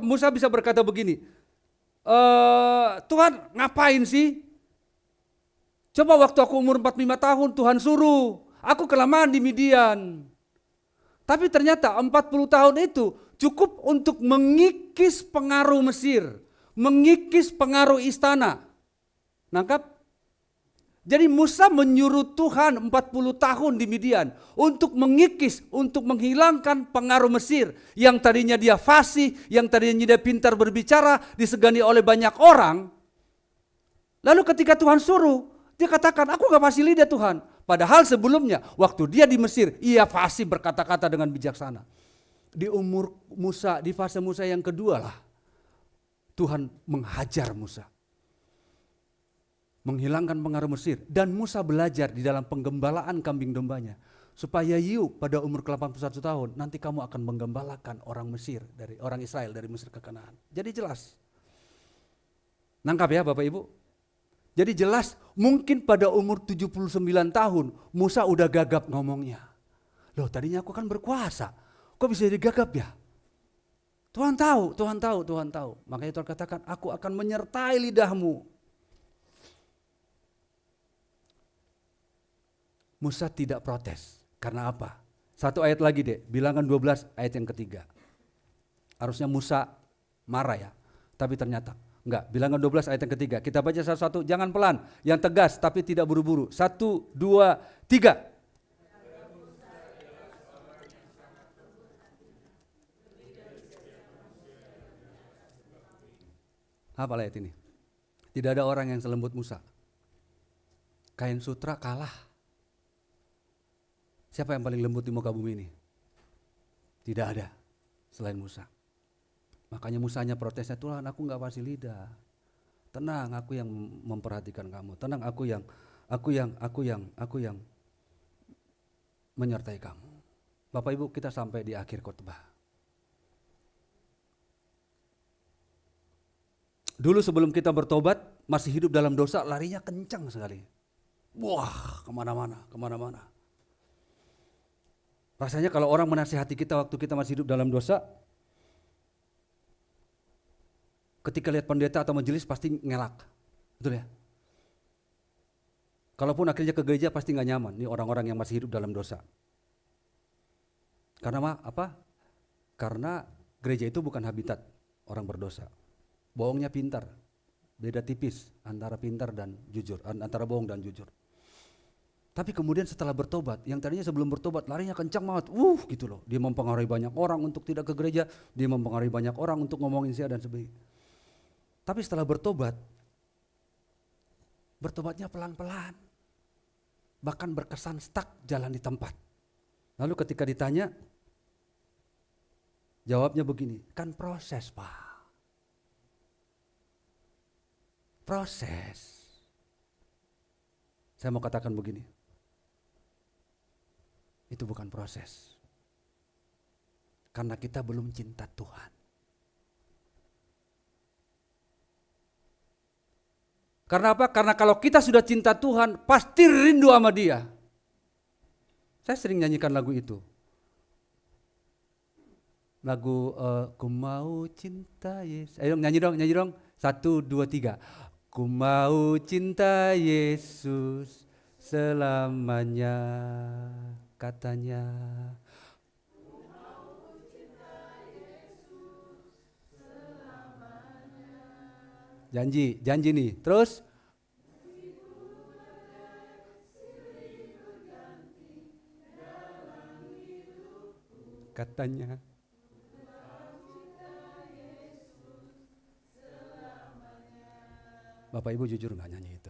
Musa bisa berkata begini, Tuhan ngapain sih? Coba waktu aku umur 45 tahun Tuhan suruh, aku kelamaan di Midian. Tapi ternyata 40 tahun itu cukup untuk mengikis pengaruh Mesir, mengikis pengaruh istana. Nangkap? Jadi Musa menyuruh Tuhan 40 tahun di Midian untuk mengikis, untuk menghilangkan pengaruh Mesir. Yang tadinya dia fasih, yang tadinya dia pintar berbicara, disegani oleh banyak orang. Lalu ketika Tuhan suruh, dia katakan, aku gak fasih lidah Tuhan. Padahal sebelumnya, waktu dia di Mesir, ia fasih berkata-kata dengan bijaksana. Di umur Musa, di fase Musa yang kedua lah, Tuhan menghajar Musa. Menghilangkan pengaruh Mesir. Dan Musa belajar di dalam penggembalaan kambing dombanya. Supaya pada umur ke-81 tahun, nanti kamu akan menggembalakan orang Mesir, orang Israel dari Mesir ke Kanaan. Jadi jelas. Nangkap ya Bapak Ibu? Jadi jelas mungkin pada umur 79 tahun Musa udah gagap ngomongnya. Loh tadinya aku kan berkuasa, kok bisa jadi gagap ya? Tuhan tahu. Makanya Tuhan katakan, aku akan menyertai lidahmu. Musa tidak protes. Karena apa? Satu ayat lagi deh, Bilangan 12 ayat yang ketiga. Harusnya Musa marah ya, tapi ternyata enggak. Bilangan 12 ayat yang ketiga. Kita baca satu-satu, jangan pelan, yang tegas tapi tidak buru-buru. 1, 2, 3. Apa ayat ini? Tidak ada orang yang selembut Musa. Kain sutra kalah. Siapa yang paling lembut di muka bumi ini? Tidak ada selain Musa. Makanya Musanya protesnya, Tuhan aku gak fasih lidah. Tenang, aku yang memperhatikan kamu. Tenang, aku yang menyertai kamu. Bapak Ibu, kita sampai di akhir khotbah. Dulu sebelum kita bertobat, masih hidup dalam dosa, larinya kencang sekali. Wah, kemana-mana. Rasanya kalau orang menasihati kita waktu kita masih hidup dalam dosa, ketika lihat pendeta atau majelis pasti ngelak. Betul ya? Kalaupun akhirnya ke gereja pasti gak nyaman. Ini orang-orang yang masih hidup dalam dosa. Karena apa? Karena gereja itu bukan habitat orang berdosa. Bohongnya pintar. Beda tipis antara pintar dan jujur, antara bohong dan jujur. Tapi kemudian setelah bertobat, yang tadinya sebelum bertobat larinya kencang banget, gitu loh. Dia mempengaruhi banyak orang untuk tidak ke gereja, dia mempengaruhi banyak orang untuk ngomongin saya dan sebagainya. Tapi setelah bertobat, bertobatnya pelan-pelan. Bahkan berkesan stuck jalan di tempat. Lalu ketika ditanya, jawabnya begini, kan proses Pak. Proses. Saya mau katakan begini. Itu bukan proses. Karena kita belum cinta Tuhan. Karena apa? Karena kalau kita sudah cinta Tuhan, pasti rindu sama Dia. Saya sering nyanyikan lagu itu. Lagu Ku mau cinta Yesus. Ayo nyanyi dong. 1, 2, 3. Ku mau cinta Yesus selamanya, katanya. Ku mau cinta Yesus selamanya. Janji nih. Terus? Katanya. Bapak Ibu jujur gak nyanyi itu?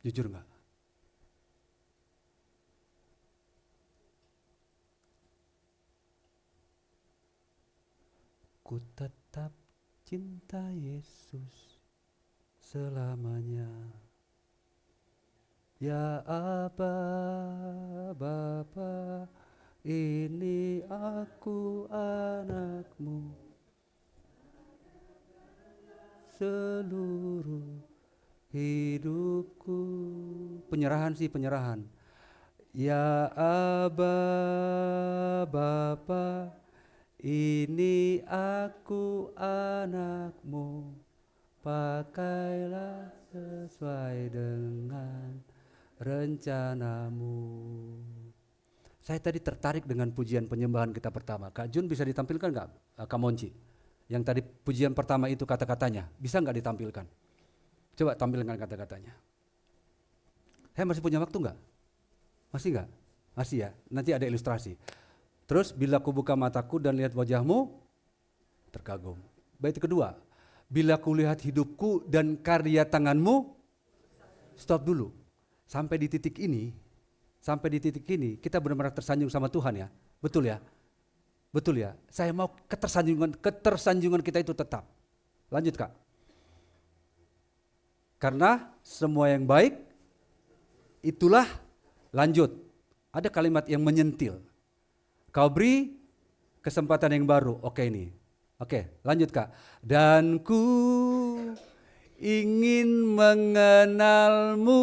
Jujur gak? Ku tetap cinta Yesus selamanya. Ya Aba, Bapa, ini aku anakmu. Seluruh hidupku. Penyerahan. Ya Aba, Bapa, ini aku anakmu. Pakailah sesuai dengan rencanamu. Saya tadi tertarik dengan pujian penyembahan kita pertama. Kak Jun bisa ditampilkan gak? Kak Monci? Yang tadi pujian pertama itu kata-katanya, bisa nggak ditampilkan? Coba tampilkan kata-katanya. Saya masih punya waktu nggak? Masih nggak? Masih ya, nanti ada ilustrasi. Terus bila ku buka mataku dan lihat wajahmu, terkagum. Bait kedua, bila ku lihat hidupku dan karya tanganmu, stop dulu. Sampai di titik ini, kita benar-benar tersanjung sama Tuhan ya, betul ya? Betul ya, saya mau ketersanjungan kita itu tetap. Lanjut Kak. Karena semua yang baik, itulah lanjut. Ada kalimat yang menyentil. Kau beri kesempatan yang baru. Oke ini. Oke, lanjut Kak. Dan ku ingin mengenalmu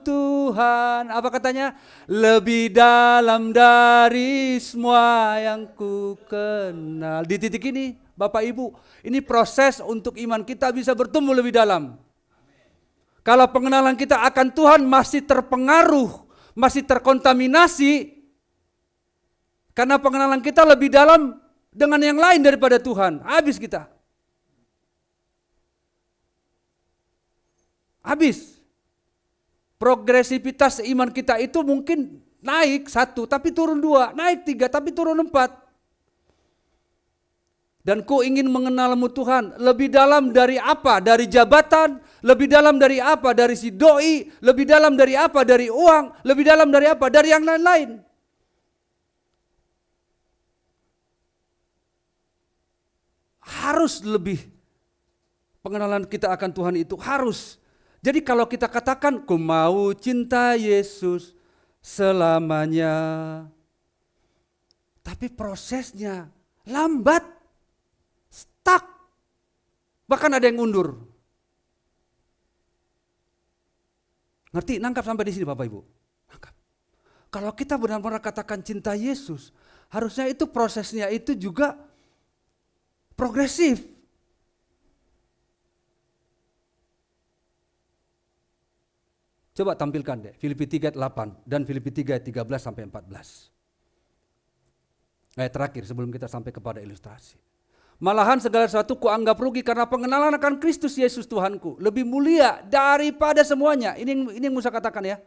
Tuhan. Apa katanya? Lebih dalam dari semua yang ku kenal. Di titik ini Bapak Ibu, ini proses untuk iman kita bisa bertumbuh lebih dalam. Kalau pengenalan kita akan Tuhan masih terpengaruh, masih terkontaminasi, karena pengenalan kita lebih dalam dengan yang lain daripada Tuhan, habis kita. Habis. Progresivitas iman kita itu mungkin naik 1 tapi turun 2, naik 3 tapi turun 4. Dan ku ingin mengenalmu Tuhan. Lebih dalam dari apa? Dari jabatan. Lebih dalam dari apa? Dari si doi. Lebih dalam dari apa? Dari uang. Lebih dalam dari apa? Dari yang lain-lain. Harus lebih. Pengenalan kita akan Tuhan itu harus. Jadi kalau kita katakan, ku mau cinta Yesus selamanya. Tapi prosesnya lambat. Stuck. Bahkan ada yang undur. Ngerti? Nangkap sampai di sini Bapak Ibu? Nangkap. Kalau kita benar-benar katakan cinta Yesus, harusnya itu prosesnya itu juga progresif. Coba tampilkan deh, Filipi 3:8 dan Filipi 3:13 sampai 14. Ayat terakhir sebelum kita sampai kepada ilustrasi. Malahan segala sesuatu kuanggap rugi karena pengenalan akan Kristus Yesus Tuhanku lebih mulia daripada semuanya. Ini yang Musa katakan ya.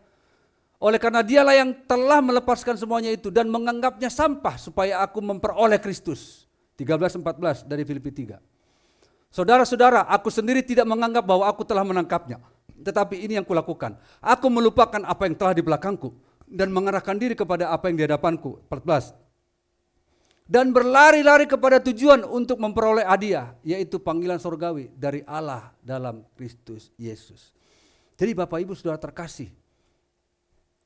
Oleh karena dialah yang telah melepaskan semuanya itu dan menganggapnya sampah supaya aku memperoleh Kristus. 13:14 dari Filipi 3. Saudara-saudara, aku sendiri tidak menganggap bahwa aku telah menangkapnya. Tetapi ini yang kulakukan. Aku melupakan apa yang telah di belakangku dan mengarahkan diri kepada apa yang di hadapanku. 14. Dan berlari-lari kepada tujuan untuk memperoleh hadiah, yaitu panggilan surgawi dari Allah dalam Kristus Yesus. Jadi Bapak Ibu Saudara terkasih,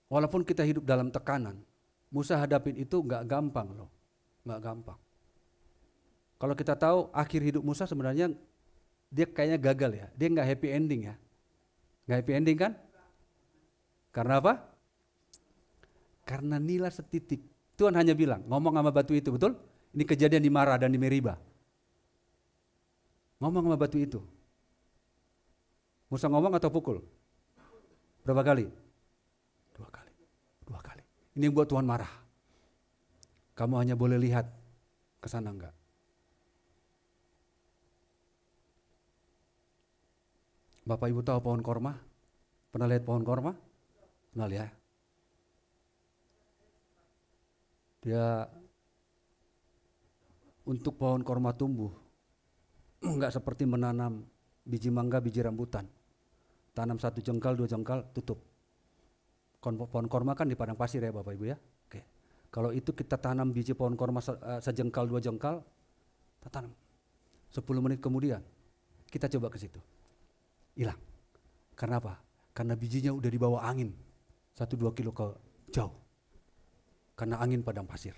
walaupun kita hidup dalam tekanan, Musa hadapin itu gak gampang loh, gak gampang. Kalau kita tahu akhir hidup Musa sebenarnya dia kayaknya gagal ya, dia gak happy ending ya. Gak happy ending kan? Karena apa? Karena nilai setitik. Tuhan hanya bilang, ngomong sama batu itu, betul? Ini kejadian di Marah dan di Meriba. Ngomong sama batu itu. Musa ngomong atau pukul? Berapa kali? 2 kali. 2 kali. Ini yang buat Tuhan marah. Kamu hanya boleh lihat, ke sana enggak. Bapak Ibu tahu pohon korma? Pernah lihat pohon korma? Pernah lihat? Dia untuk pohon korma tumbuh enggak seperti menanam biji mangga, biji rambutan. Tanam 1 jengkal, 2 jengkal, tutup. Pohon korma kan di padang pasir ya Bapak Ibu ya. Oke. Kalau itu kita tanam biji pohon korma sejengkal, 2 jengkal, kita tanam. 10 menit kemudian kita coba ke situ. Hilang. Karena apa? Karena bijinya udah dibawa angin 1-2 kilo ke jauh. Karena angin padang pasir.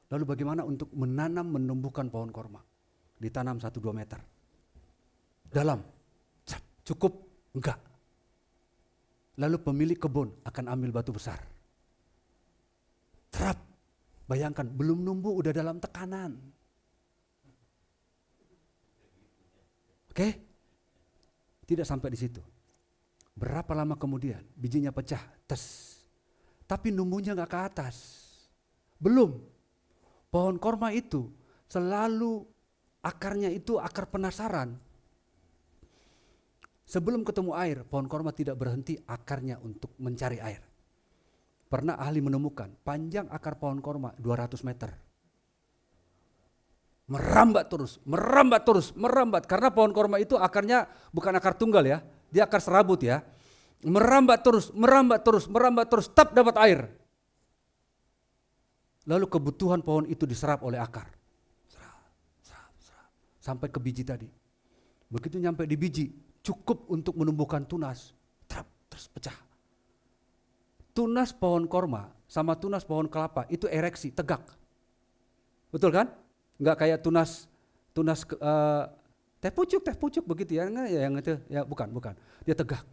Lalu bagaimana untuk menanam, menumbuhkan pohon korma? Ditanam 1-2 meter. Dalam, cukup? Enggak. Lalu pemilik kebun akan ambil batu besar. Terap, bayangkan belum numbuh udah dalam tekanan. Oke? Tidak sampai di situ. Berapa lama kemudian bijinya pecah, tes. Tapi numbuhnya gak ke atas. Belum. Pohon korma itu selalu akarnya itu akar penasaran. Sebelum ketemu air, pohon korma tidak berhenti akarnya untuk mencari air. Pernah ahli menemukan panjang akar pohon korma 200 meter. Merambat terus, merambat terus, merambat. Karena pohon korma itu akarnya bukan akar tunggal ya. Dia akar serabut ya. Merambat terus, merambat terus, merambat terus, tap dapat air. Lalu kebutuhan pohon itu diserap oleh akar. Serap, serap, serap. Sampai ke biji tadi. Begitu nyampe di biji, cukup untuk menumbuhkan tunas. Trap, terus pecah. Tunas pohon korma sama tunas pohon kelapa itu ereksi, tegak. Betul kan? Enggak kayak tunas teh pucuk begitu ya, yang itu ya bukan. Dia tegak.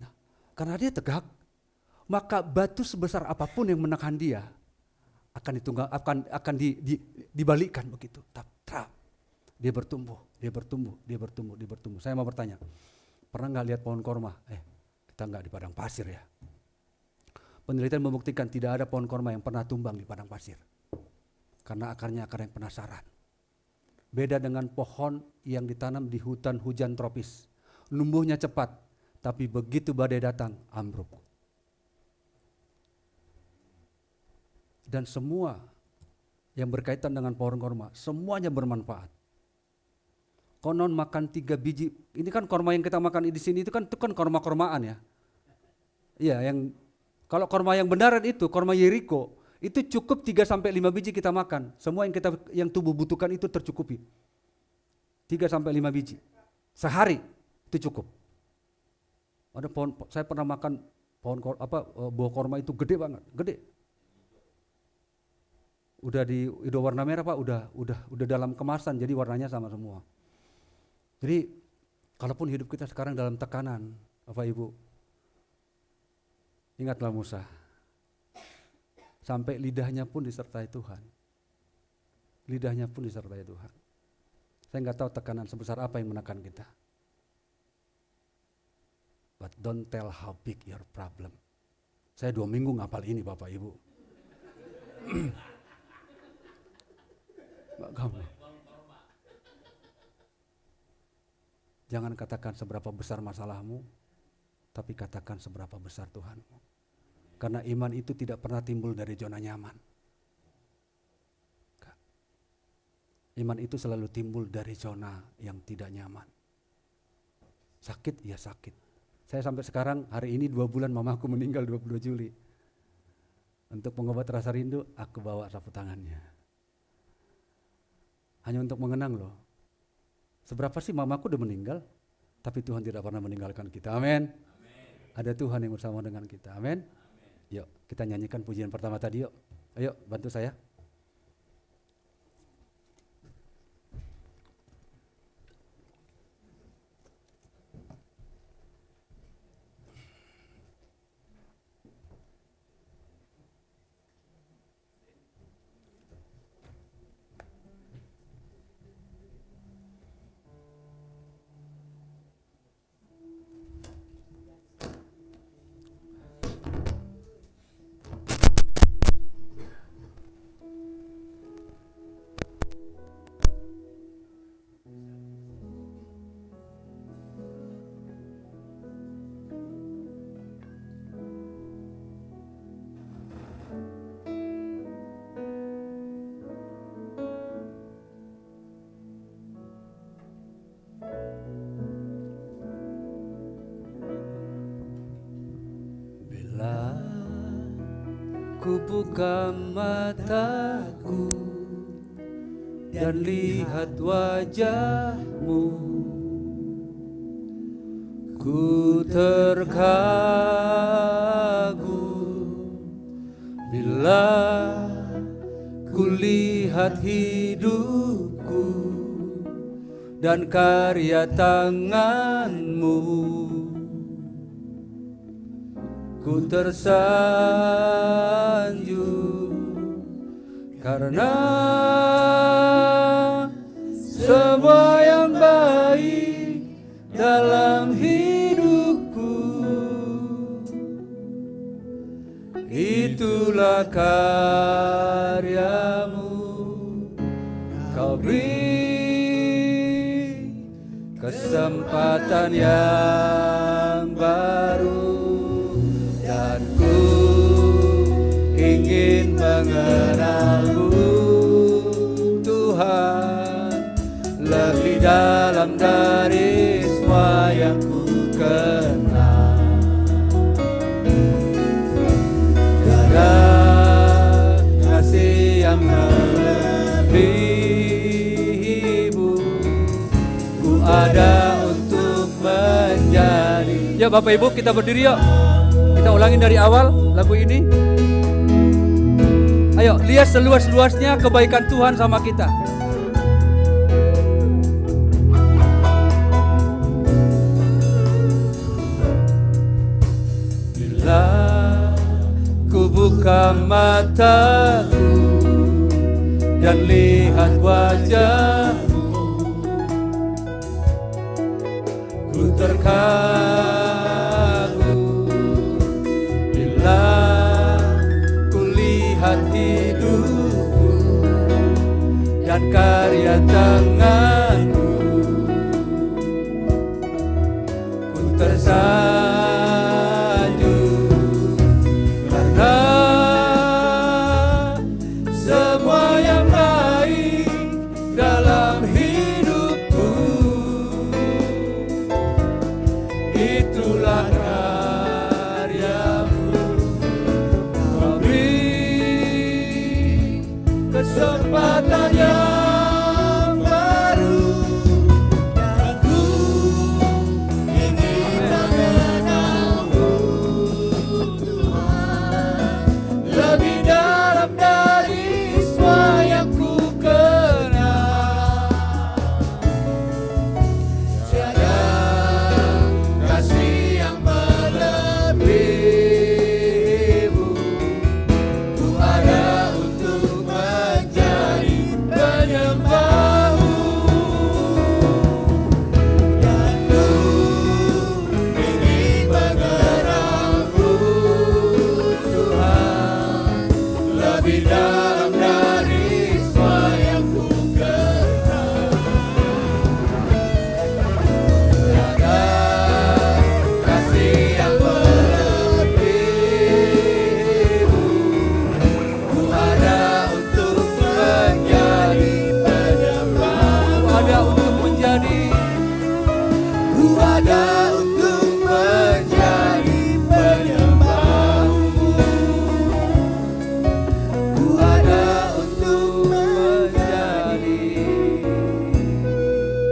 Nah, karena dia tegak, maka batu sebesar apapun yang menekan dia akan dibalikkan begitu. Trap. Dia bertumbuh. Saya mau bertanya, pernah nggak lihat pohon korma? Kita nggak di padang pasir ya. Penelitian membuktikan tidak ada pohon korma yang pernah tumbang di padang pasir. Karena akarnya akar yang penasaran. Beda dengan pohon yang ditanam di hutan hujan tropis. Numbuhnya cepat, tapi begitu badai datang, ambruk. Dan semua yang berkaitan dengan pohon korma, semuanya bermanfaat. Konon makan 3 biji, ini kan korma yang kita makan di sini itu kan korma-kormaan ya. Iya, yang kalau korma yang benaran itu, korma Yeriko, itu cukup 3-5 biji kita makan. Semua yang tubuh butuhkan itu tercukupi. 3-5 biji. Sehari itu cukup. Ada pohon, saya pernah makan buah korma itu gede banget, gede. Udah warna merah Pak, udah dalam kemasan, jadi warnanya sama semua. Jadi kalaupun hidup kita sekarang dalam tekanan, Bapak Ibu, ingatlah Musa, sampai lidahnya pun disertai Tuhan. Lidahnya pun disertai Tuhan. Saya nggak tahu tekanan sebesar apa yang menekan kita. But don't tell how big your problem. Saya 2 minggu ngapal ini Bapak Ibu. Nggak gampang. Jangan katakan seberapa besar masalahmu, tapi katakan seberapa besar Tuhanmu. Karena iman itu tidak pernah timbul dari zona nyaman. Iman itu selalu timbul dari zona yang tidak nyaman. Sakit, ya sakit. Saya sampai sekarang, hari ini 2 bulan mamaku meninggal 22 Juli. Untuk pengobat rasa rindu, aku bawa sapu tangannya. Hanya untuk mengenang loh. Seberapa sih mamaku udah meninggal, tapi Tuhan tidak pernah meninggalkan kita. Amin. Ada Tuhan yang bersama dengan kita. Amin. Yuk, kita nyanyikan pujian pertama tadi yuk. Ayo, bantu saya. Ku buka mataku dan lihat wajah-Mu, ku terkagum bila ku lihat hidupku dan karya tangan-Mu. Ku tersanjung karena semua yang baik dalam hidupku, itulah karya-Mu. Kau beri kesempatan yang baru, dan ku ingin mengenal-Mu Tuhan lebih dalam dari semua yang ku kenal. Karena kasih yang melebihi-Mu, ku ada untuk menjadi. Ya Bapak Ibu, kita berdiri yuk. Kita ulangin dari awal lagu ini. Ayo, lihat seluas-luasnya kebaikan Tuhan sama kita. Bila ku buka mataku dan lihat wajah-Mu, ku terkagum hidupku dan karya tangan-Mu. Ku tersanjung karena semua yang kesempatan yang baru. Aku ingin mengenalmu Tuhan, lebih dalam dari semua yang ku kenal. Tiada kasih yang melebihimu. Ku ada untuk menjadi penyembahmu, dan ku ingin mengenalmu Tuhan, lebih dalam dari semua yang ku kenal. Tiada kasih yang melebihimu. Ku ada untuk menjadi penyembahmu. Ku ada untuk menjadi. Ku ada untuk menjadi penyembahmu. Ku ada untuk menjadi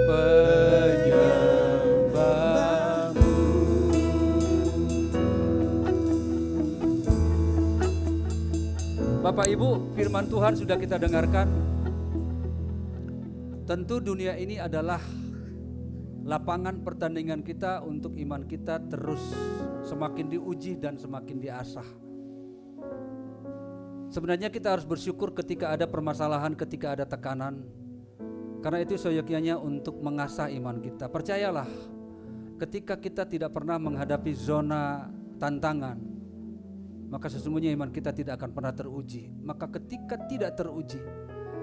penyembahmu. Bapak Ibu, firman Tuhan sudah kita dengarkan. Tentu dunia ini adalah lapangan pertandingan kita untuk iman kita terus semakin diuji dan semakin diasah. Sebenarnya kita harus bersyukur ketika ada permasalahan, ketika ada tekanan. Karena itu seyogyanya untuk mengasah iman kita. Percayalah, ketika kita tidak pernah menghadapi zona tantangan, maka sesungguhnya iman kita tidak akan pernah teruji. Maka ketika tidak teruji,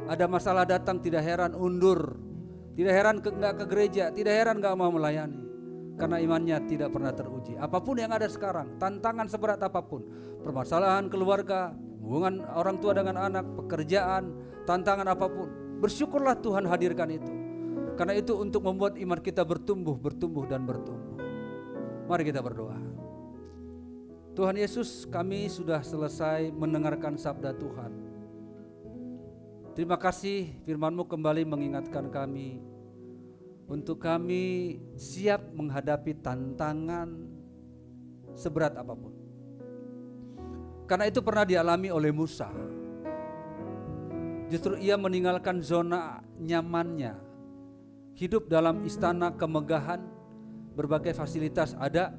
ada masalah datang, tidak heran undur, tidak heran nggak ke gereja, tidak heran nggak mau melayani, karena imannya tidak pernah teruji. Apapun yang ada sekarang, tantangan seberat apapun, permasalahan keluarga, hubungan orang tua dengan anak, pekerjaan, tantangan apapun, bersyukurlah Tuhan hadirkan itu. Karena itu untuk membuat iman kita bertumbuh, bertumbuh dan bertumbuh. Mari kita berdoa. Tuhan Yesus, kami sudah selesai mendengarkan sabda Tuhan. Terima kasih firman-Mu kembali mengingatkan kami untuk kami siap menghadapi tantangan seberat apapun. Karena itu pernah dialami oleh Musa. Justru ia meninggalkan zona nyamannya, hidup dalam istana kemegahan, berbagai fasilitas ada,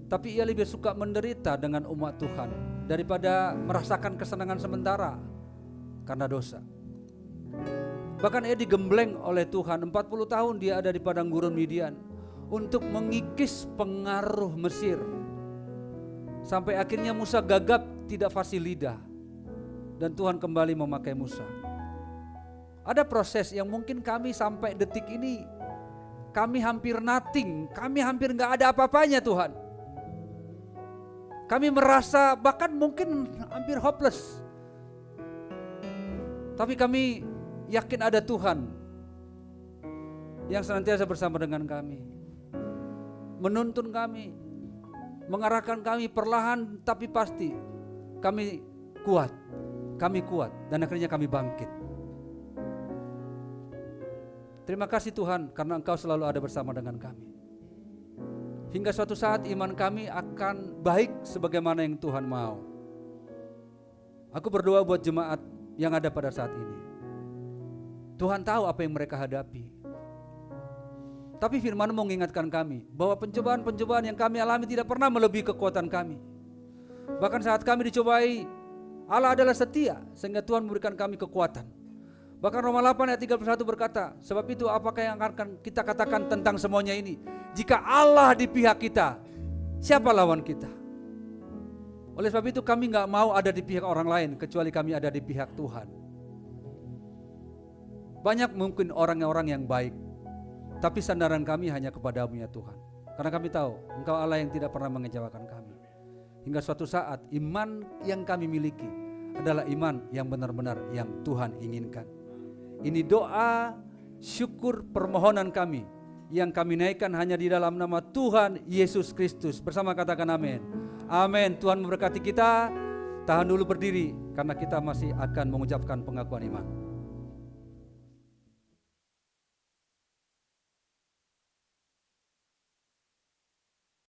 tapi ia lebih suka menderita dengan umat Tuhan daripada merasakan kesenangan sementara karena dosa. Bahkan ia digembleng oleh Tuhan, 40 tahun dia ada di padang gurun Midian untuk mengikis pengaruh Mesir. Sampai akhirnya Musa gagap, tidak fasih lidah, dan Tuhan kembali memakai Musa. Ada proses yang mungkin kami sampai detik ini, kami hampir nothing, kami hampir gak ada apa-apanya Tuhan. Kami merasa bahkan mungkin hampir hopeless. Tapi kami yakin ada Tuhan yang senantiasa bersama dengan kami, menuntun kami, mengarahkan kami perlahan tapi pasti. Kami kuat, dan akhirnya kami bangkit. Terima kasih Tuhan karena Engkau selalu ada bersama dengan kami. Hingga suatu saat iman kami akan baik sebagaimana yang Tuhan mau. Aku berdoa buat jemaat yang ada pada saat ini. Tuhan tahu apa yang mereka hadapi. Tapi firman-Mu mengingatkan kami bahwa pencobaan-pencobaan yang kami alami tidak pernah melebihi kekuatan kami. Bahkan saat kami dicobai, Allah adalah setia sehingga Tuhan memberikan kami kekuatan. Bahkan Roma 8 ayat 31 berkata, sebab itu apakah yang akan kita katakan tentang semuanya ini? Jika Allah di pihak kita, siapa lawan kita? Oleh sebab itu kami gak mau ada di pihak orang lain kecuali kami ada di pihak Tuhan. Banyak mungkin orang-orang yang baik, tapi sandaran kami hanya kepada-Mu ya Tuhan. Karena kami tahu Engkau Allah yang tidak pernah mengecewakan kami. Hingga suatu saat iman yang kami miliki adalah iman yang benar-benar yang Tuhan inginkan. Ini doa, syukur, permohonan kami yang kami naikkan hanya di dalam nama Tuhan Yesus Kristus. Bersama katakan amin. Amin. Tuhan memberkati kita. Tahan dulu berdiri karena kita masih akan mengucapkan pengakuan iman.